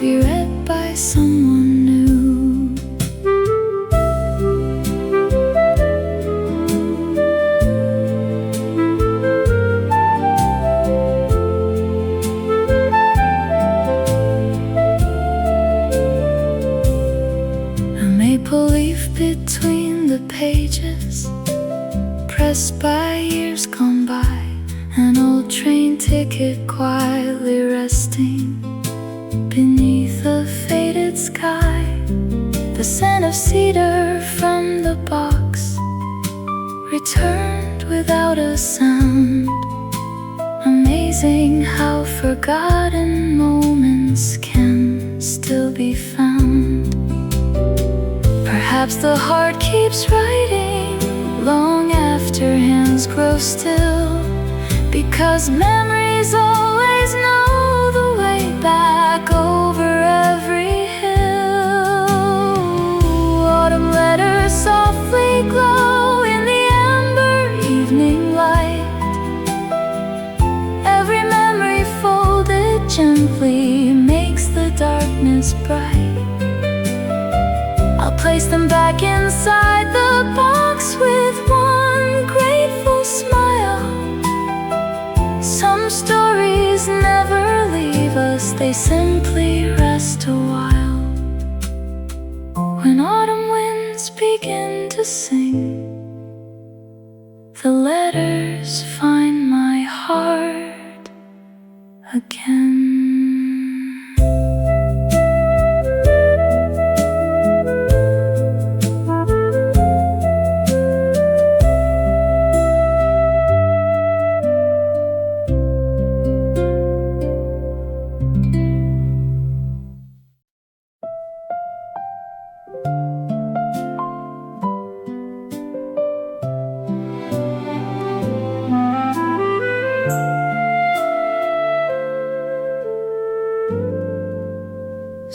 be read by someone new. A maple leaf between the pages, pressed by years gone by, an old train ticket quietly resting beneath a faded sky. The scent of cedar from the box returned without a sound. Amazing how forgotten moments can still be found. Perhaps the heart keeps writing long after hands grow still, because memories always know the way back over every hill. Autumn letters softly glow in the amber evening light. Every memory folded gently makes the darkness bright. I'll place them back inside the box with one grateful smile. Some stories never leave us, they simply rest a while. When autumn winds begin to sing, the letters find my heart again.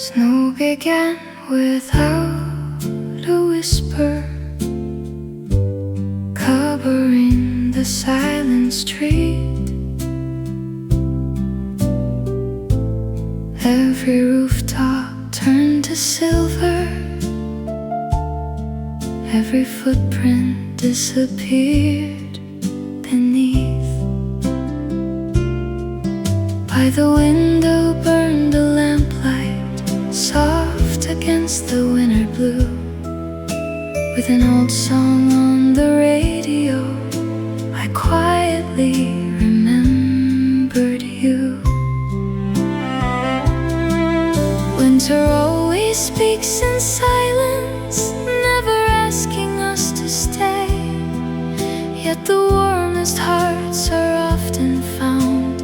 Snow began without a whisper, covering the silent street. Every rooftop turned to silver, every footprint disappeared beneath. By the window burned a lamplight, soft against the winter blue. With an old song on the radio, I quietly remembered you. Winter always speaks in silence, never asking us to stay. Yet the warmest hearts are often found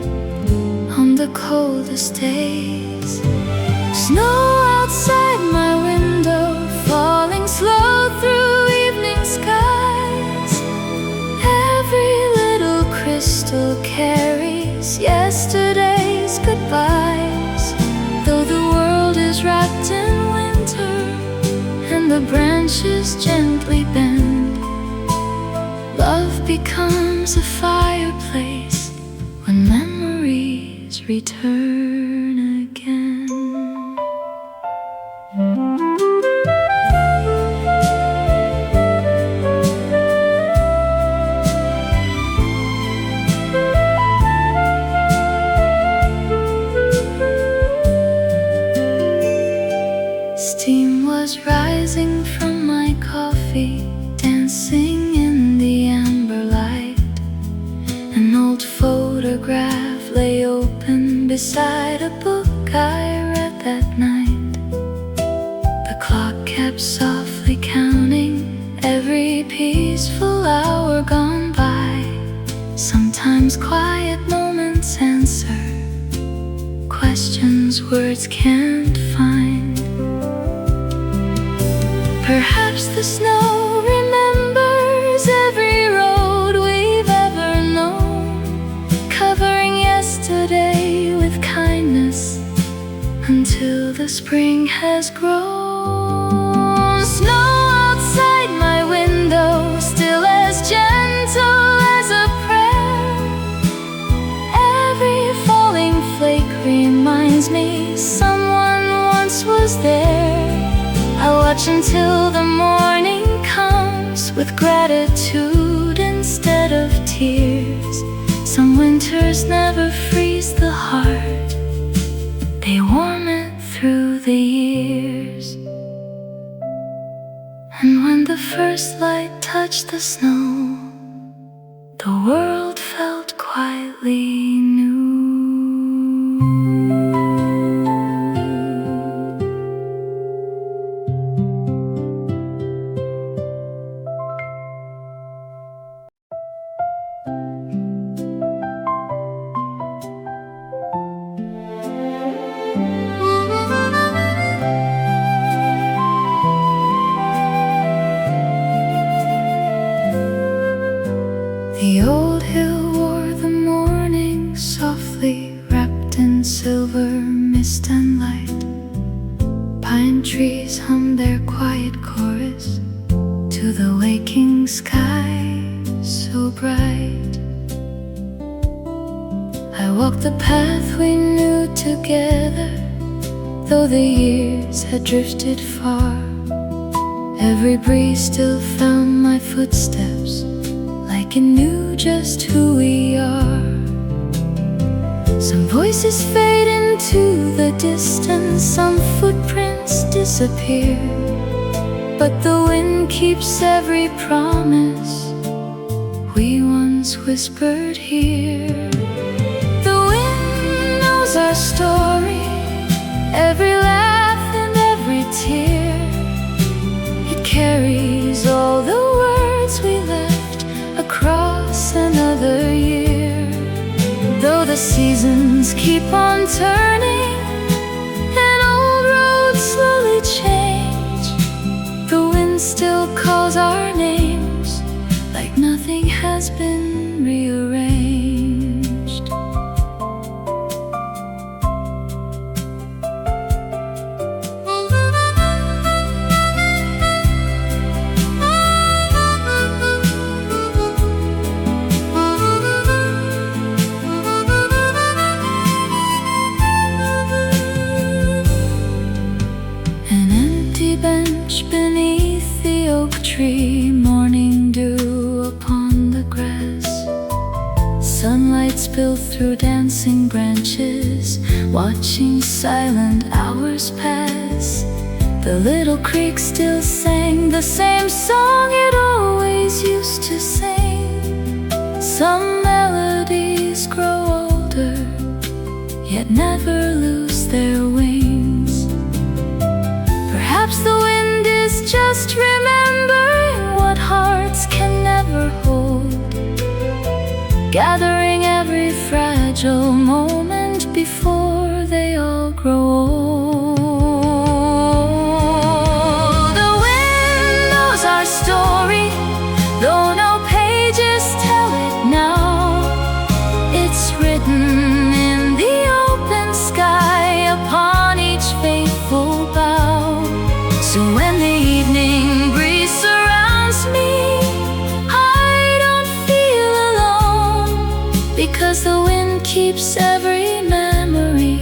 on the coldest days. Snow outside my window, falling slow through evening skies. Every little crystal carries yesterday's goodbyes. Though the world is wrapped in winter and the branches gently bend, love becomes a fireplace when memories return again. Steam was rising from my coffee, dancing in the amber light. An old photograph lay open beside a book I read that night. The clock kept softly counting every peaceful hour gone by. Sometimes quiet moments answer questions words can't find. Perhaps the snow remembers every road we've ever known, covering yesterday with kindness until the spring has grown. Snow outside my window, still as gentle as a prayer. Every falling flake reminds me someone watch until the morning comes with gratitude instead of tears. Some winters never freeze the heart, they warm it through the years. And when the first light touched the snow, the world felt quietly new. The old hill wore the morning softly, wrapped in silver mist and light. Pine trees hummed their quiet chorus to the waking sky so bright. I walked the path we knew together, though the years had drifted far. Every breeze still found my footsteps, like it knew just who we are. Some voices fade into the distance, some footprints disappear, but the wind keeps every promise we once whispered here. The wind knows our story, every laugh and every tear. It carries all the words we left across another year. Though the seasons keep on turning and old roads slowly change, the wind still calls our names like nothing has been rearranged. Bench beneath the oak tree, morning dew upon the grass. Sunlight spilled through dancing branches, watching silent hours pass. The little creek still sang the same song it always used to sing. Some melodies grow older, yet never lose their wings. Perhaps the wind is just remembering what hearts can never hold, gathering every fragile moment before they all grow old. The wind knows our story, though no pages tell it now. It's written in the open sky upon each faithful bough. So when the evening breeze surrounds me, I don't feel alone, because the wind keeps every memory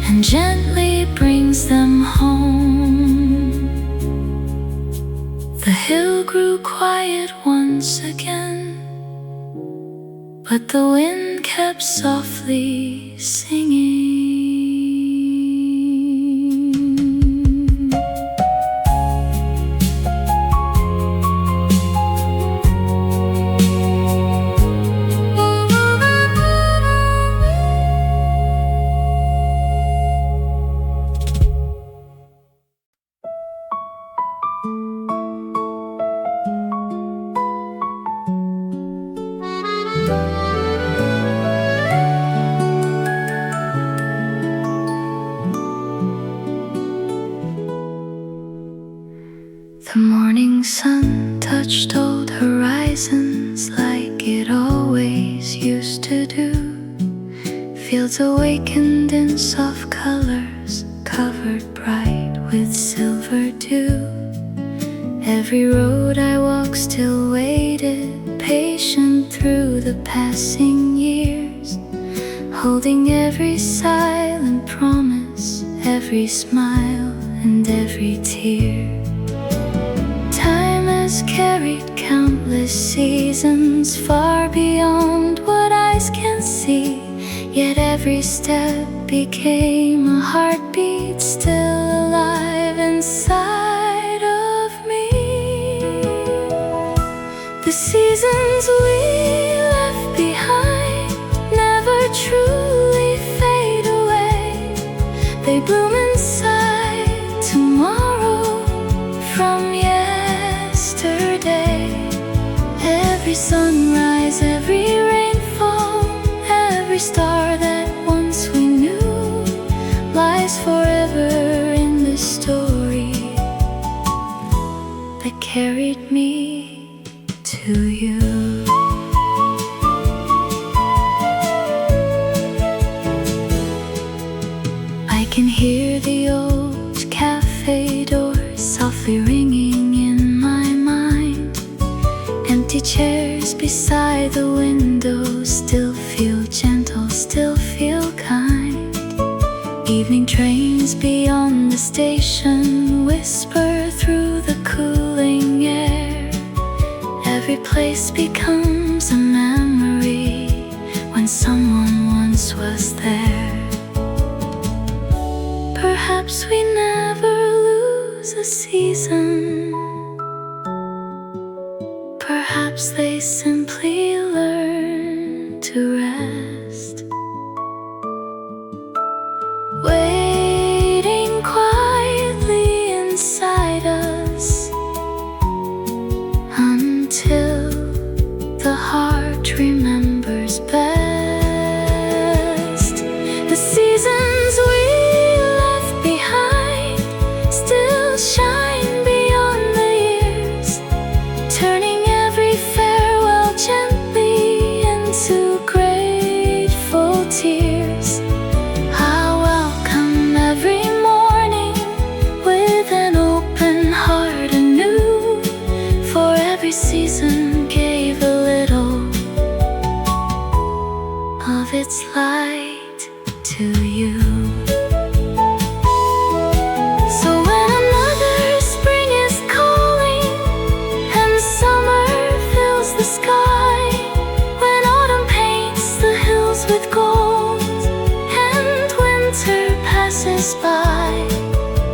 and gently brings them home. The hill grew quiet once again, but the wind kept softly singing. The morning sun touched old horizons like it always used to do. Fields awakened in soft colors, covered bright with silver dew. Every road I walked still waited, patient through the passing years, holding every silent promise, every smile and and every tear. Time has carried countless seasons far beyond what eyes can see, yet every step became a heartbeat still alive inside of me. The seasons we left behind never truly fade away. They bloom inside tomorrow from yesterday. Every sunrise, every rainfall, every star that once we knew lies forever in the story that carried me to you. I can hear the old cafe doors softly ringing in my mind. Empty chairs beside the window still feel gentle, still feel kind. Evening trains beyond the station whisper through the cooling air. Every place becomes a memory when someone once was there. Perhaps we never lose a season. Perhaps they simply learn to rest, waiting quietly inside us until the heart remembers best. The seasons we left behind still shine beyond the years, turning every farewell gently into grateful tears. I welcome every morning with an open heart anew, for every season gave a little of its light to you. So when another spring is calling and summer fills the sky, when autumn paints the hills with gold and winter passes by,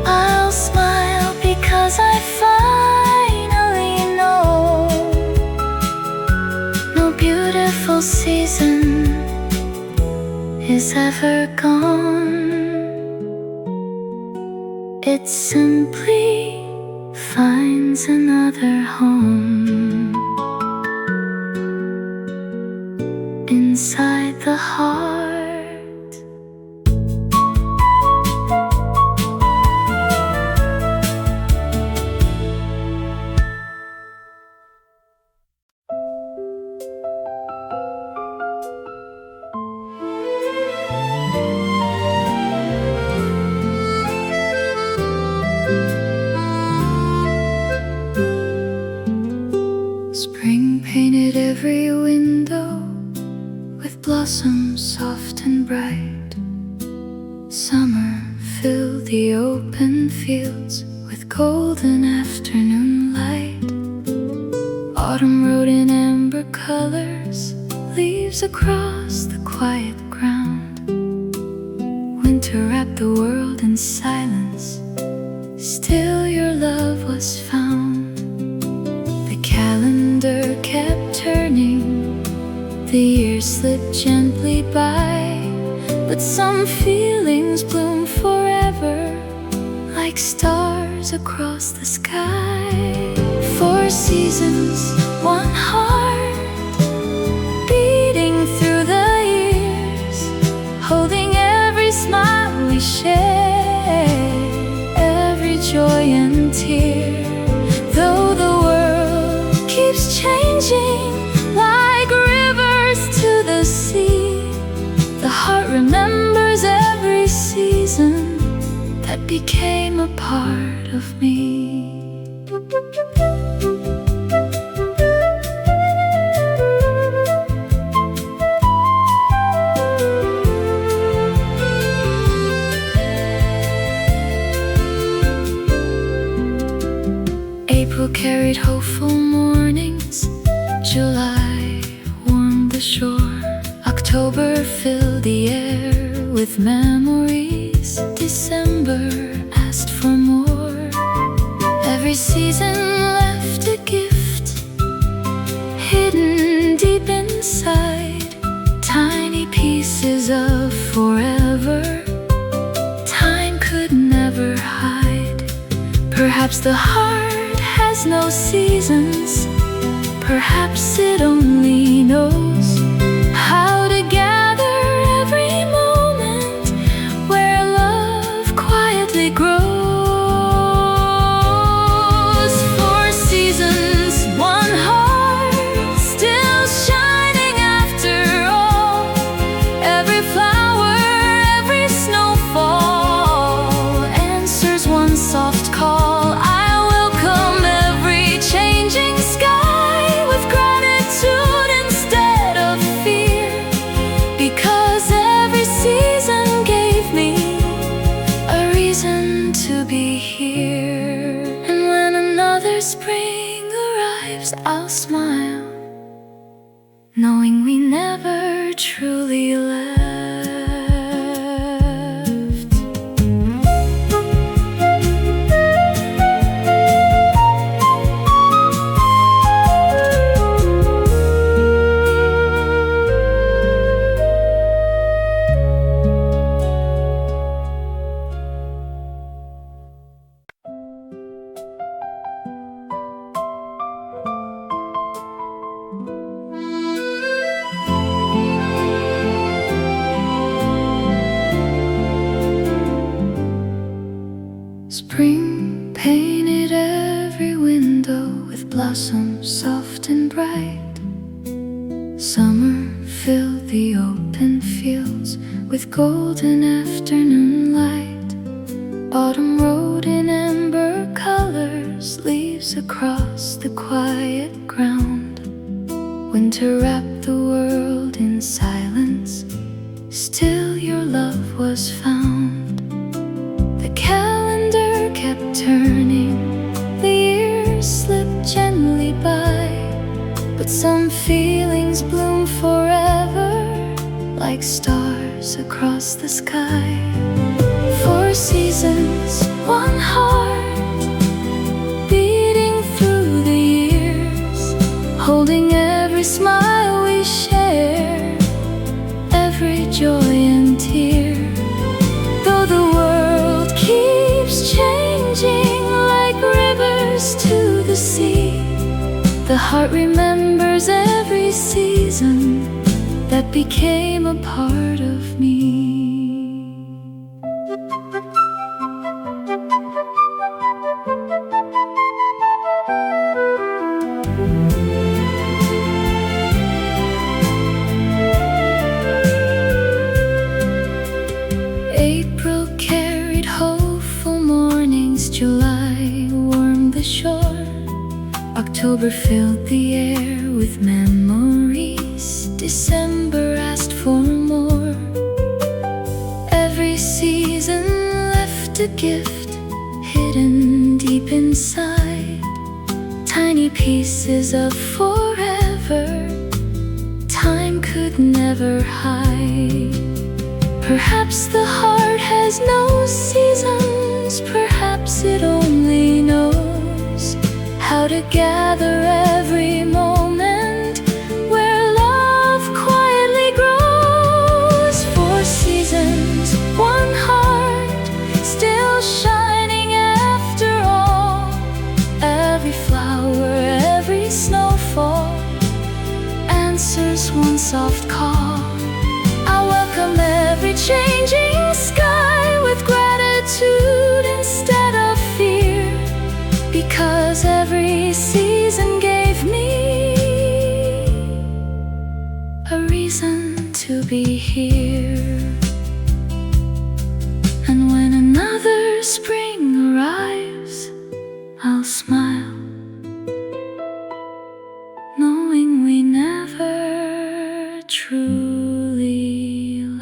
I'll smile because I finally know no beautiful season is ever gone. It simply finds another home inside the heart. Spring painted every window with blossoms soft and bright. Summer filled the open fields with golden afternoon light. Autumn wrote in amber colors leaves across the quiet ground. Winter wrapped the world in silence, still your love was found. The calendar kept turning, the years slipped gently by, but some feelings bloom forever, like stars across the sky. 4 seasons, one heart, beating through the years, holding every smile we share, every joy and tear. Though the world keeps changing like rivers to the sea, the heart remembers every season that became a part of me. shore. October filled the air with memories. December asked for more. Every season left a gift hidden deep inside. Tiny pieces of forever time could never hide. Perhaps the heart has no seasons. Perhaps it only knows how to gather every moment where love quietly grows. Four seasons, one heart, still shining after all. Every flower, every snowfall answers one soft call. I welcome every changing sky with gratitude instead of fear, because every season gave me a reason to be here. And when another spring arrives, I'll smile, knowing we never truly left. Spring painted every window with blossoms soft and bright. Summer filled the open fields with golden afternoon light. Autumn rode in amber colors, leaves across the quiet ground. Winter wrapped the world in silence, still your love was found. The calendar kept turning, the years slipped gently by, but some feelings bloom forever, like stars across the sky. Four seasons, one heart, beating through the years, holding every smile we share, every joy and tear. Though the world keeps changing like rivers to the sea, the heart remembers every season that became a part of me. April carried hopeful mornings, July warmed the shore. October filled the air with memories, December asked for more. Every season left a gift hidden deep inside. Tiny pieces of forever time could never hide. Perhaps the heart has no seasons, perhaps it only knows how to gather every moment where love quietly grows. Four seasons, one heart, still shining after all. Every flower, every snowfall answers one soft call. I welcome every changing sky with gratitude instead of fear, because every season gave me a reason to be here. And when another spring arrives, I'll smile, knowing we never truly left.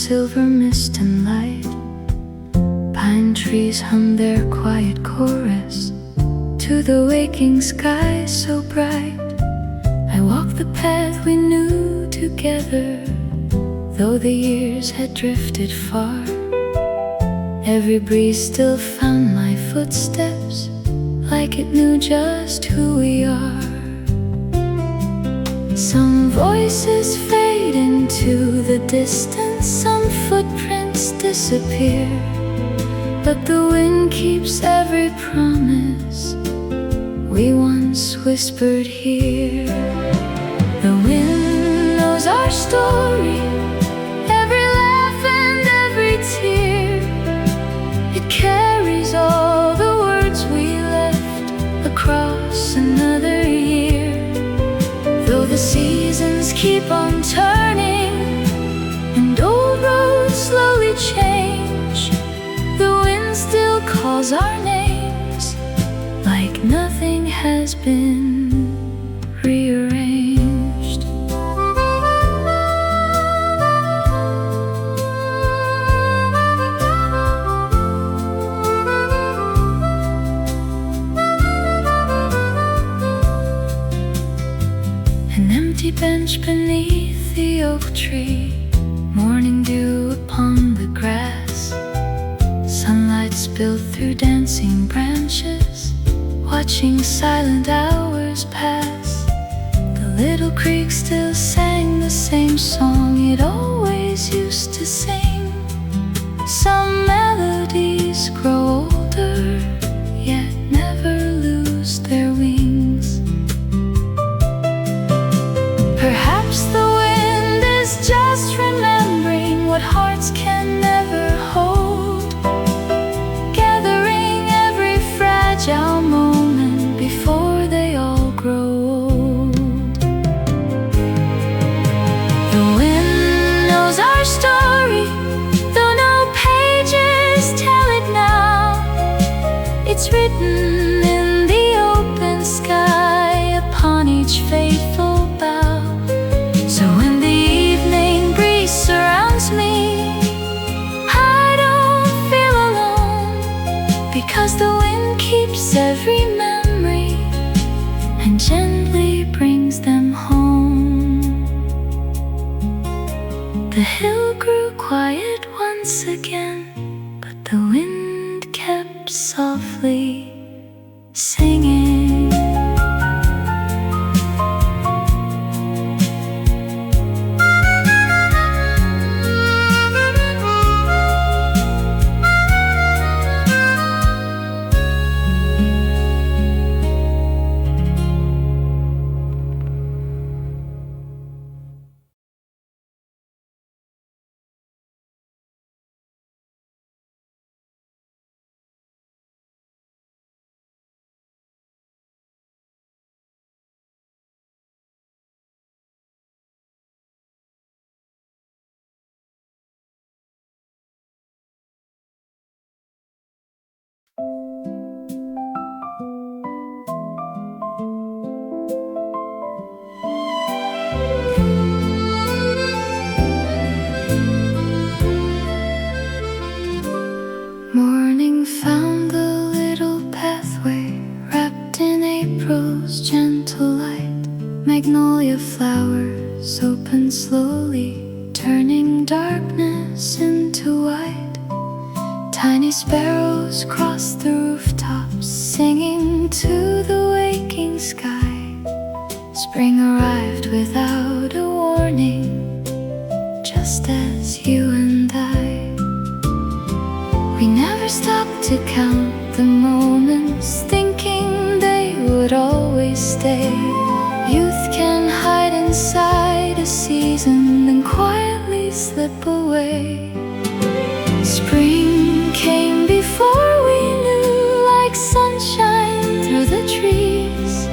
silver mist and light. Pine trees hum their quiet chorus to the waking sky so bright. I walked the path we knew together, though the years had drifted far. Every breeze still found my footsteps, like it knew just who we are. Some voices fade into the distance, some footprints disappear, but the wind keeps every promise we once whispered here. The wind knows our story, every laugh and every tear. It carries all the words we left across another year. Though the seasons keep on turning and old roads slowly change, the wind still calls our names like nothing has been rearranged. An empty bench beneath the oak tree, morning dew upon the grass, sunlight spilled through dancing branches, watching silent hours pass. The little creek still sang the same song it always used to sing. Some melodies grow older, yet never lose their wings. Perhaps the wind is just remembering what hearts can never hold, gathering every fragile moment before they all grow old. The wind knows our story, though no pages tell it now. It's written in the open sky upon each faithful bough. So when the evening breeze surrounds me, I don't feel alone, because the wind keeps every memory and gently brings them home. The hill grew quiet once again, but the wind kept softly singing. Morning found the little pathway wrapped in April's gentle light. Magnolia flowers open slowly, turning darkness into white. Tiny sparrows cross the rooftops, singing to the waking sky. Spring arrived without a warning, just as you and I. We never stopped to count the moments, thinking they would always stay. Youth can hide inside a season, then quietly slip away. Spring came before we knew, like sunshine through the trees,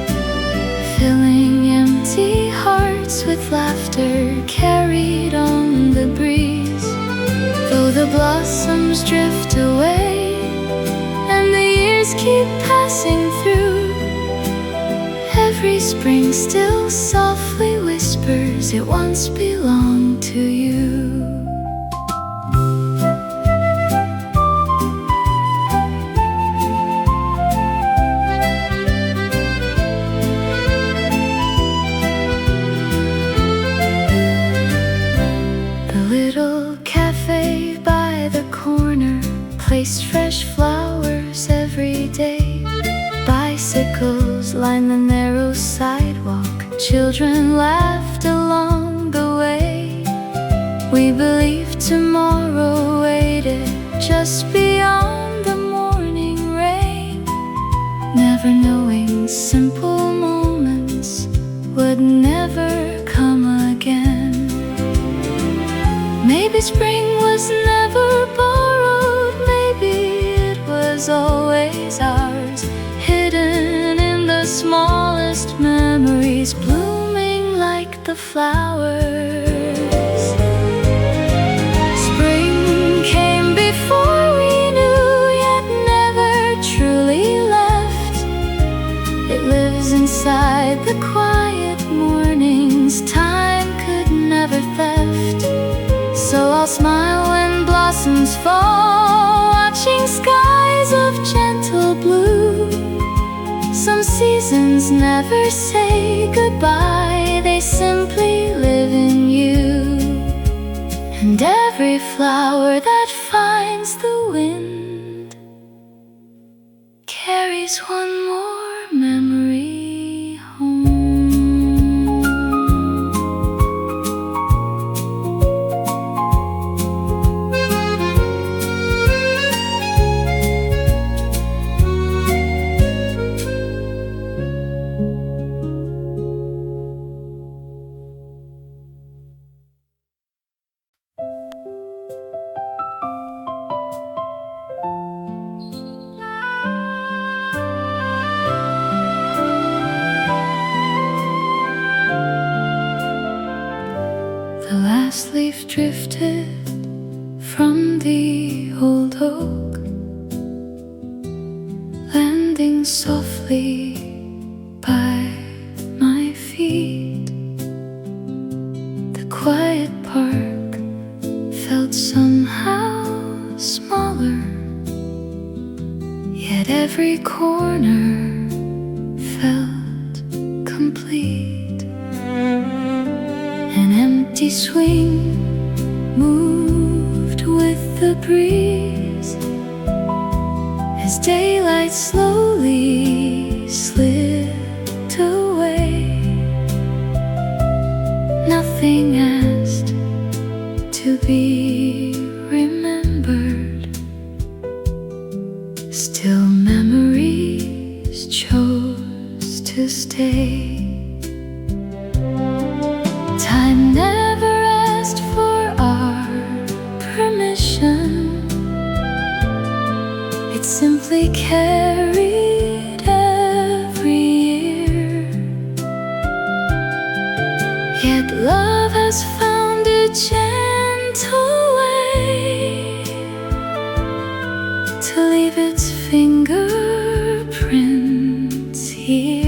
filling empty hearts with laughter carried on the breeze. Though the blossoms drift away and the years keep passing through, every spring still softly whispers it once belonged to you. taste fresh flowers every day. Bicycles line the narrow sidewalk. Children laughed along the way. We believed tomorrow waited just beyond the morning rain, never knowing simple moments would never come again. Maybe spring was never borrowed, maybe it was always ours, hidden in the smallest memories, blooming like the flowers. Spring came before we knew, yet never truly left. It lives inside the quiet mornings time could never theft. So I'll smile when blossoms fall, watching skies of gentle blue. Some seasons never say goodbye, they simply live in you. And every flower that finds the wind carries one more memory home. The last leaf drifted from the old oak, landing softly by my feet. The quiet park felt somehow smaller, yet every corner felt complete. An empty swing moved with the breeze as daylight slowly slipped away. Nothing asked to be remembered, still memories chose to stay. Time never asked for our permission, it simply carried every year. Yet love has found a gentle way to leave its fingerprints here.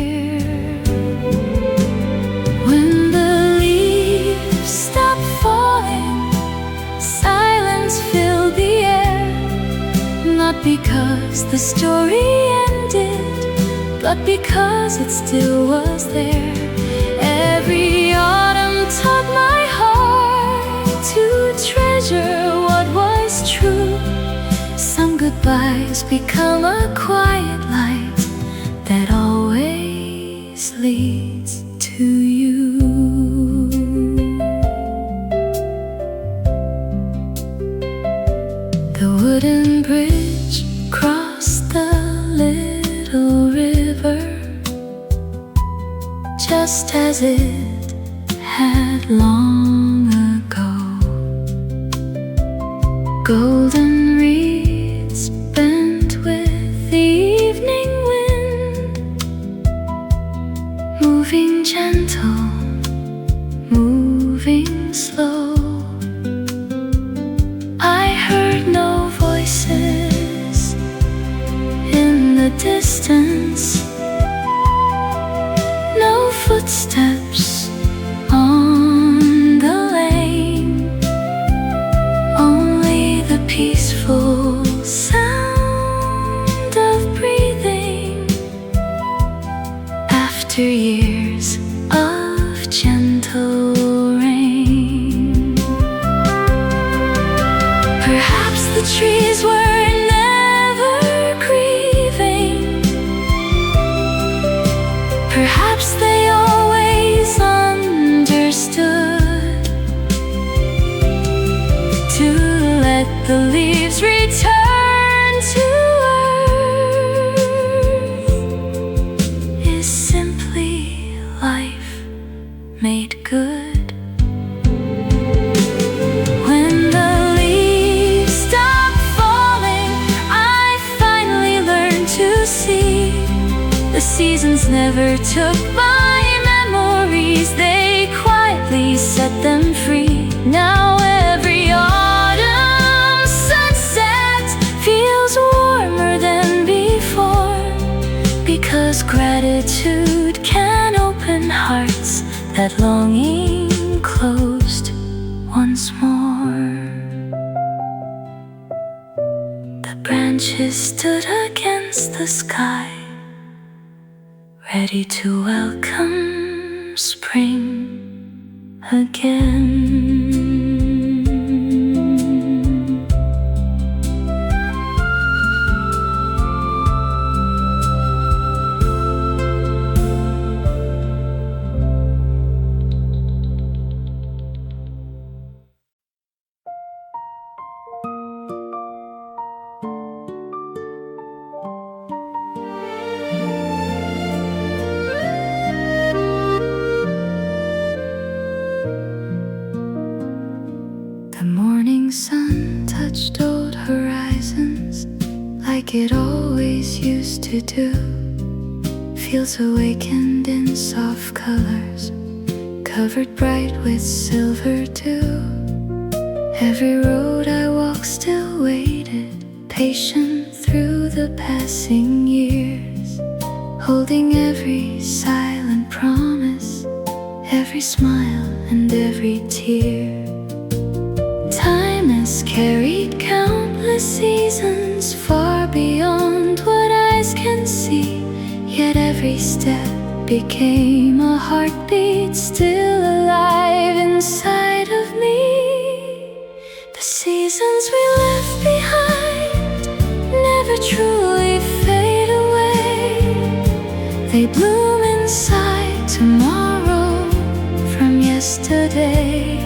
Not because the story ended, but because it still was there. Every autumn taught my heart to treasure what was true. Some goodbyes become a quiet light that always leads to you. The wooden bridge crossed the little river, just as it had long ago. Golden reeds bent with the evening wind, moving gentle, moving slow. I heard no voices in the distance, no footsteps on the lane, only the peaceful sound of breathing after years of gentle rain. Perhaps the trees were never The seasons never took my memories, they quietly set them free. Now every autumn sunset feels warmer than before, because gratitude can open hearts that longing closed once more. The branches stood against the sky, ready to welcome spring again. The morning sun touched old horizons like it always used to do. Fields awakened in soft colors, covered bright with silver dew. Every road I walked still waited, patient through the passing years, holding every silent promise, every smile and every tear. Time has carried countless seasons far beyond what eyes can see, yet every step became a heartbeat still alive inside of me. The seasons we left behind never truly fade away. They bloom inside tomorrow from yesterday.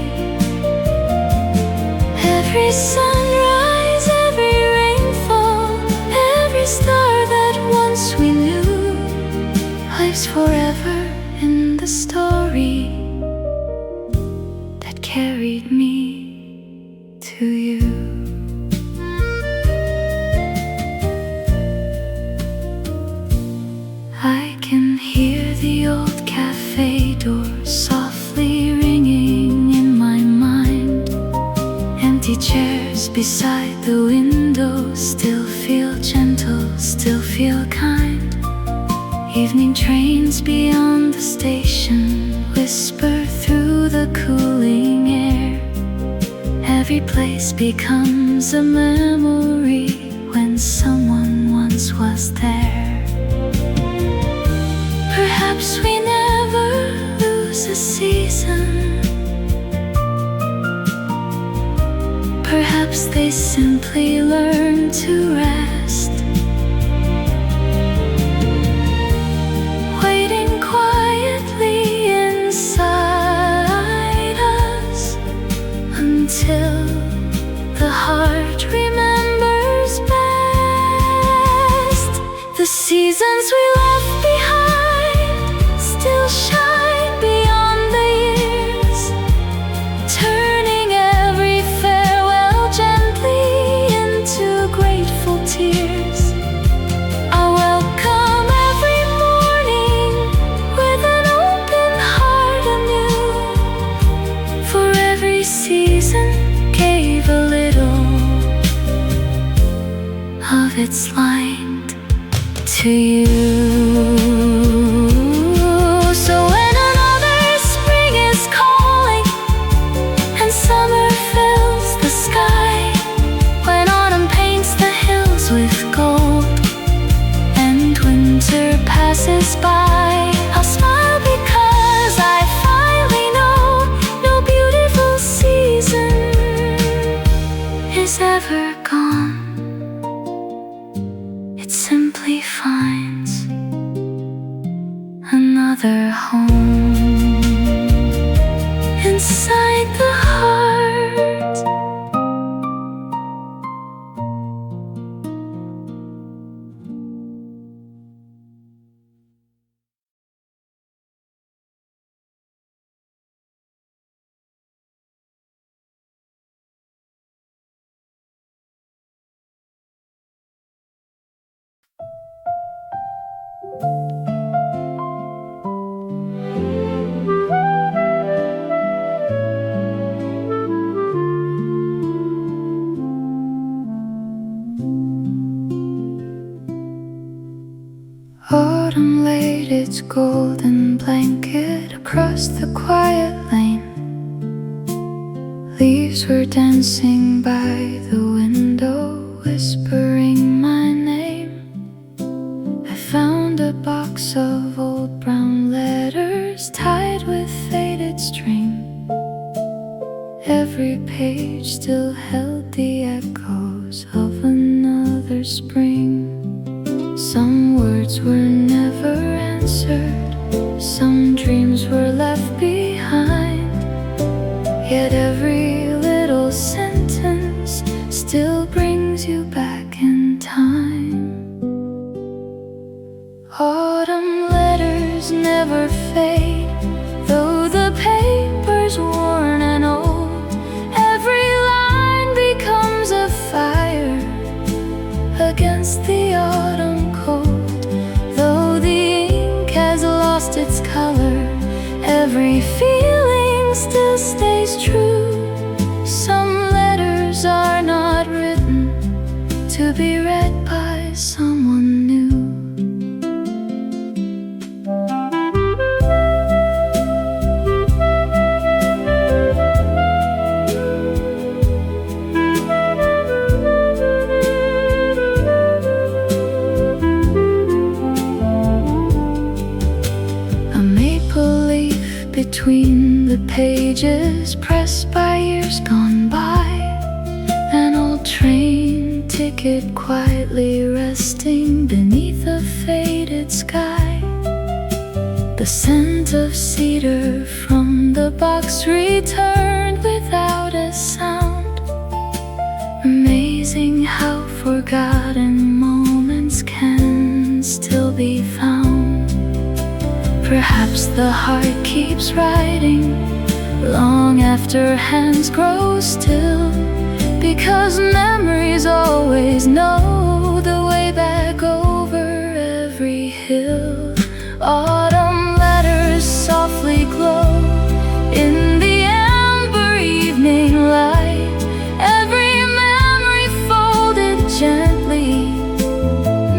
Every sunrise, every rainfall, every star that once we knew lives forever in the story that carried me to you. I can hear the old cafe door softly ringing in my mind. Empty chairs beside the window still feel gentle, still feel kind. Evening trains beyond the station whisper through the cooling air. Every place becomes a memory when someone once was there. Perhaps we never lose a season. Perhaps they simply learn to rest, waiting quietly inside us until the heart remembers best. The seasons we left behind still shine beyond the years, turning every farewell gently into grateful tears. I welcome every morning with an open heart anew, for every season gave a little of its light to you. So when another spring is calling and summer fills the sky, when autumn paints the hills with gold and winter passes by, I'll smile because I finally know no beautiful season is ever gone. It simply finds another home inside the heart. autumn laid its golden blanket across the quiet lane. Leaves were dancing by the window, whispering my name. I found a box of old brown letters tied with faded string. Every page still held the echoes of another spring. Some words were never answered, some dreams were left behind. Yet every little sentence still brings you back in time. Autumn letters never fade, though the paper's worn and old. Every line becomes a fire against the autumn cold. Though the ink has lost its color, every feeling still stays true. Some letters are not written to be read by someone new. Between the pages, pressed by years gone by. An old train ticket quietly resting beneath a faded sky. The scent of cedar from the box returned without a sound. Amazing how forgotten moments can still be found. Perhaps the heart keeps writing long after hands grow still, because memories always know the way back over every hill. Autumn letters softly glow in the amber evening light. Every memory folded gently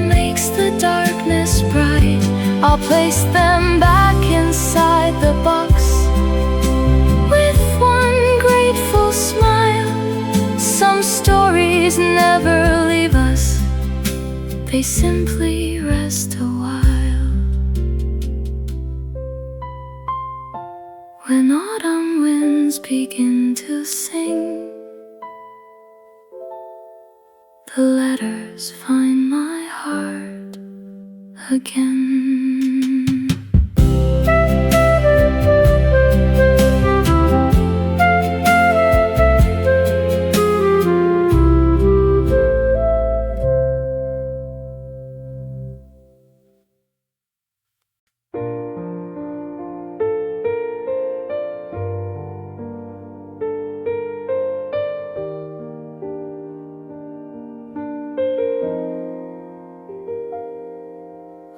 makes the darkness bright. I'll place them back inside the box with one grateful smile. Some stories never leave us, they simply rest a while. When autumn winds begin to sing, the letters find my heart again.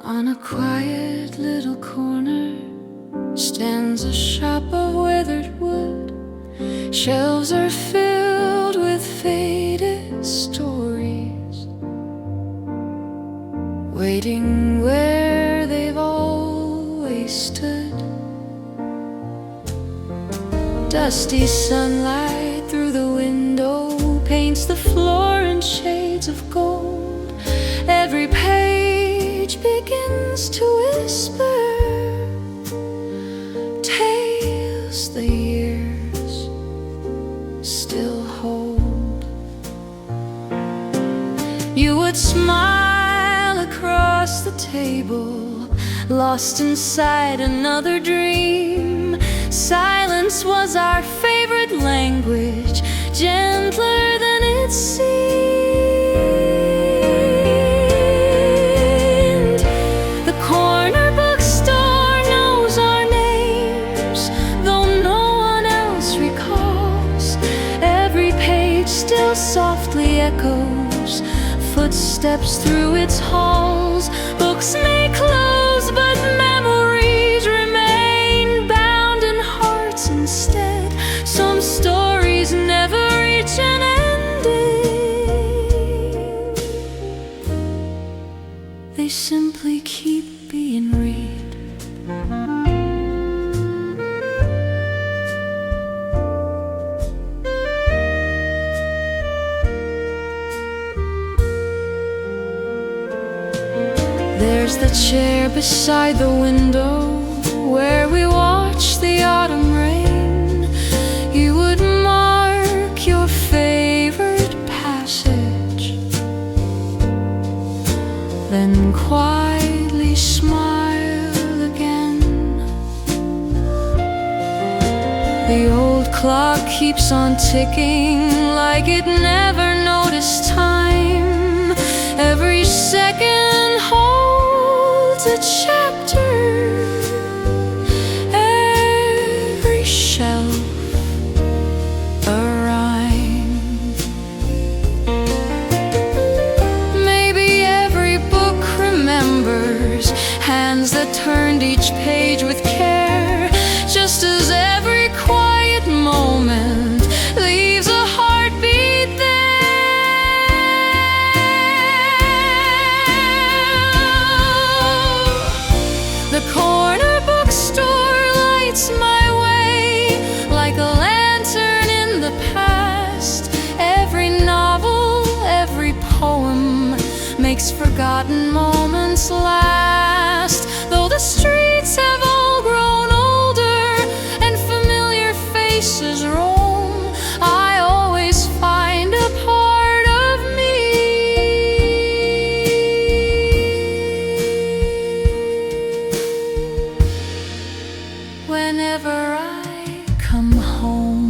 On a quiet little corner stands a shop of weathered wood. Shelves are filled with faded stories, waiting where they've always stood. Dusty sunlight through the window paints the floor in shades of gold. Every page begins to whisper tales the years still hold. You would smile across the table, lost inside another dream. Silence was our favorite language, gentler than it seemed. Softly echoes footsteps through its halls. Books may close, but memories remain bound in hearts instead. Some stories never reach an ending, they simply keep sleepy and read. There's the chair beside the window where we watch the autumn rain. You would mark your favorite passage, then quietly smile again. The old clock keeps on ticking like it never noticed time. Every second holds a chapter, every shelf a rhyme. Maybe every book remembers hands that turned each page with care, just as every quiet moment leaves a heartbeat there. The corner bookstore lights my way like a lantern in the past. Every novel, every poem makes forgotten moments last. Though the streets have all grown older and familiar faces roam, I always find a part of me whenever I come home.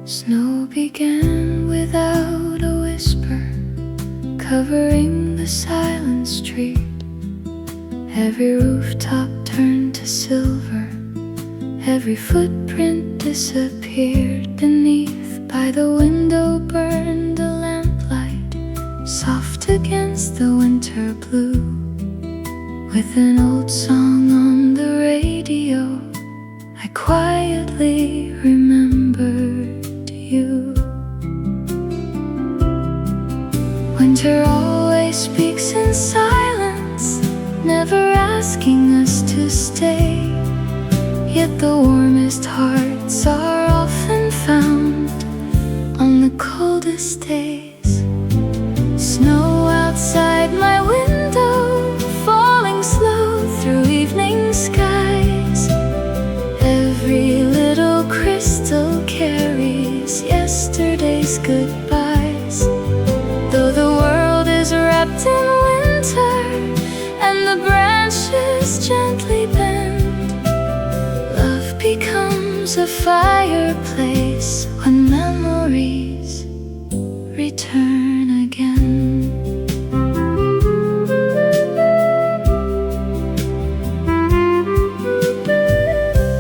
Snow began without a whisper, covering the silent street. Every rooftop turned to silver, every footprint disappeared beneath. By the window burned a lamplight, soft against the winter blue. With an old song on the radio, I quietly remembered you. Winter always speaks in silence, never asking us to stay. Yet the warmest hearts are often found on the coldest days. Snow outside my window, falling slow through evening skies. Every little crystal carries yesterday's goodbyes. Though the world is wrapped in winter and the branches gently bend, love becomes a fireplace when memories return again.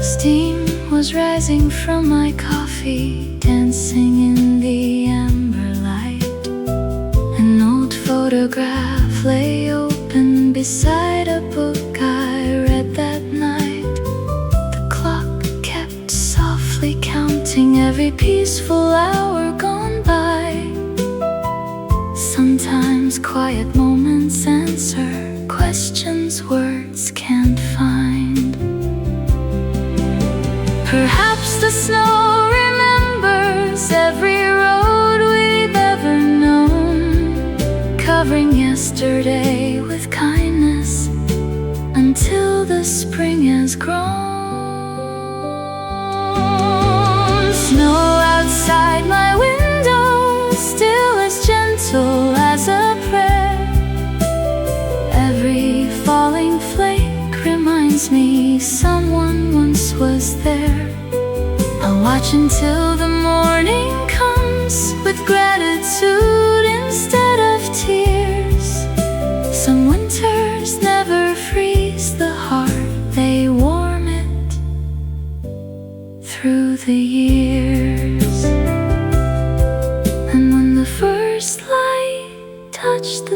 Steam was rising from my coffee, dancing in the amber light. An old photograph lay open beside a book I read that night. The clock kept softly counting every peaceful hour gone by. Sometimes quiet moments answer questions words can't find. Perhaps the snow remembers every road we've ever known, covering yesterday with kindness until the spring has grown. Snow outside my window, still as gentle as a prayer. Every falling flake reminds me someone once was there. I'll watch until the morning comes with gratitude instead of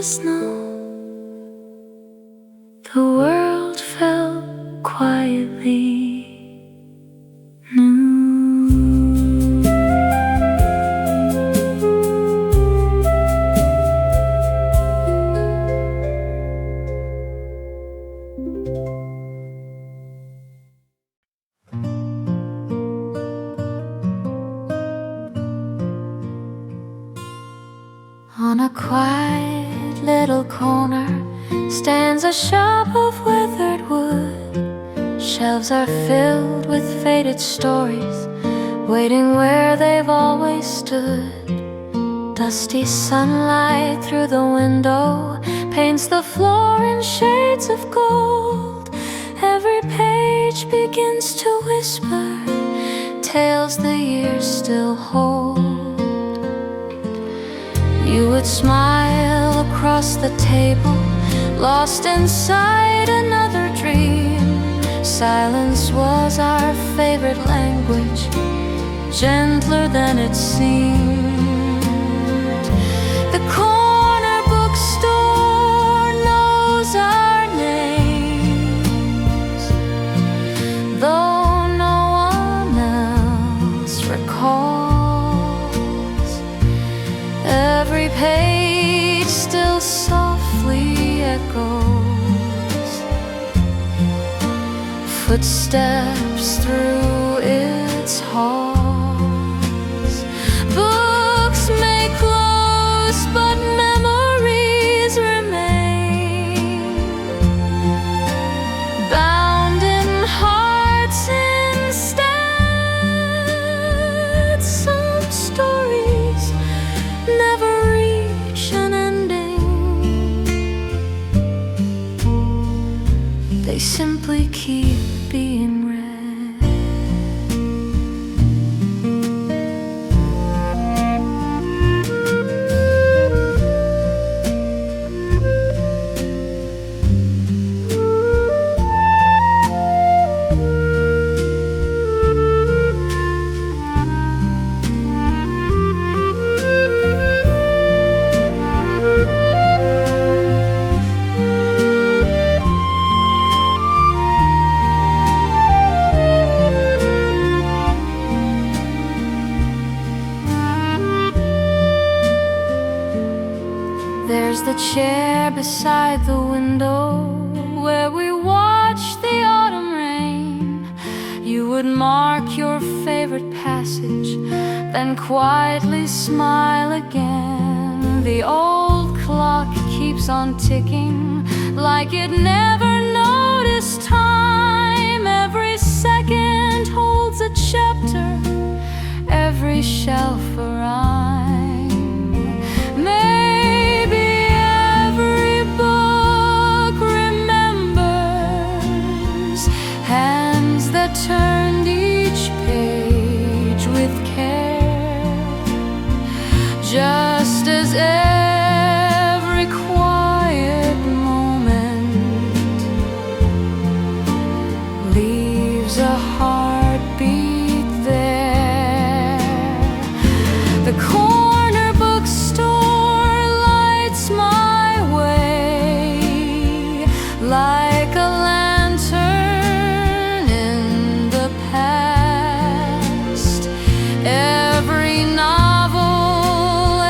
the snow. The world felt quietly new. On a quiet little corner stands a shop of weathered wood. Shelves are filled with faded stories, waiting where they've always stood. Dusty sunlight through the window paints the floor in shades of gold. Every page begins to whisper tales the years still hold. You would smile across the table, lost inside another dream. Silence was our favorite language, gentler than it seemed. The corner bookstore knows our names, though no one else recalls. Every page still softly echoes, footsteps through its halls. Books may close, but memories remain, bound in hearts instead. Some stories never reach an ending, they simply keep being read. There's the chair beside the window where we watch the autumn rain. You would mark your favorite passage, then quietly smile again. The old clock keeps on ticking like it never noticed time. Every second holds a chapter, every shelf a rhyme. Hands that turned each page with care, just as every quiet moment leaves a heartbeat there. The corner bookstore lights my way like a every novel,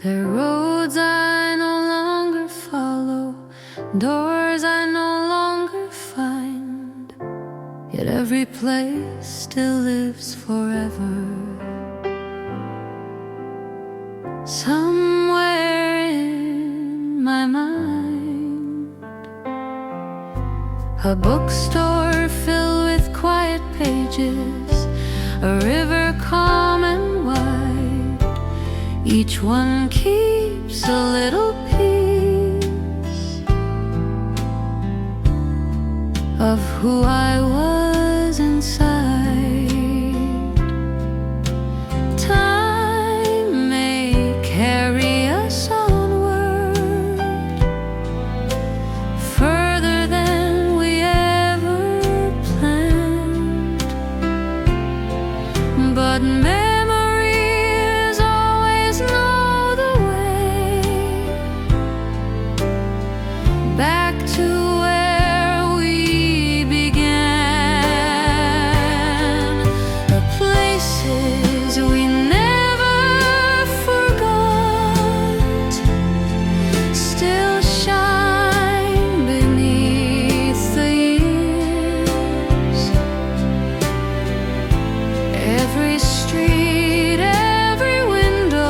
There are roads I no longer follow, doors I no longer find, yet every place still lives forever. Somewhere in my mind, a bookstore filled with quiet pages, a river calm and wide, each one keeps a little piece of who I was inside. Time may carry us onward, further than we ever planned, but memories always know the way back to where we began. The places we never forgot still shine beneath the years. Every street, every window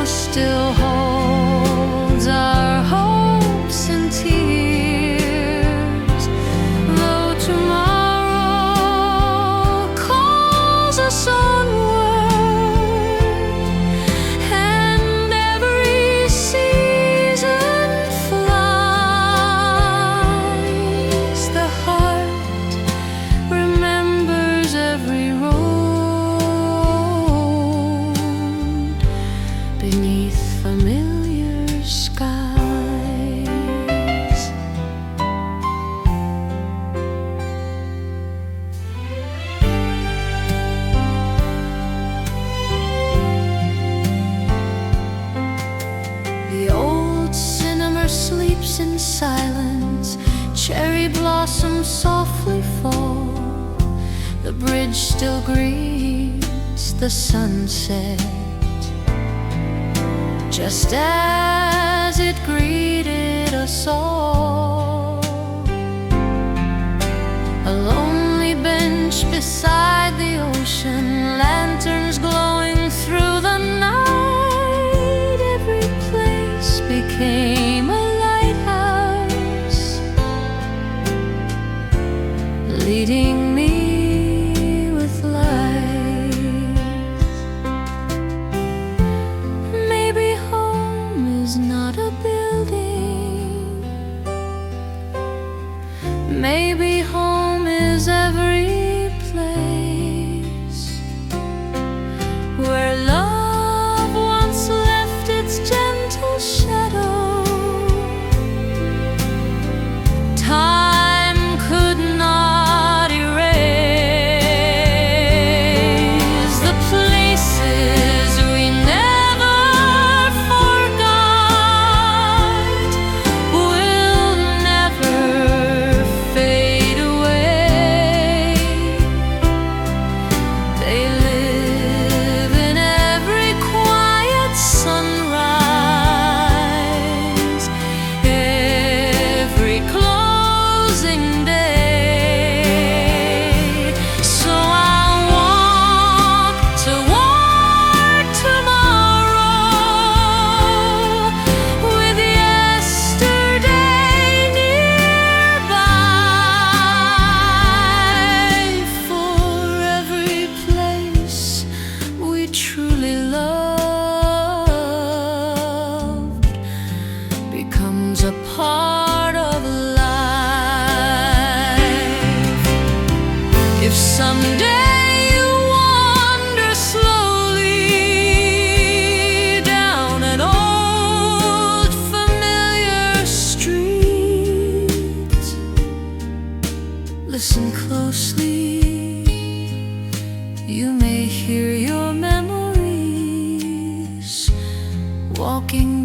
still holds our hopes and tears. Though tomorrow calls us onward, and every season flies, the heart remembers every road beneath familiar skies. The old cinema sleeps in silence, cherry blossoms softly fall, the bridge still greets the sunset, just as it greeted us all. A lonely bench beside the ocean, lanterns glowing through the night, every place became a lighthouse, leading me with light. Maybe home is not a building, maybe home is every place where love once left its gentle shadow. Time could not erase the places we never forgot, will never fade away. They live in every quiet sunrise, every closing day. So I'll walk toward tomorrow with yesterday nearby, for every place we truly loved becomes a part of life. If someday you wander slowly down an old familiar street, listen closely, you may hear your memories walking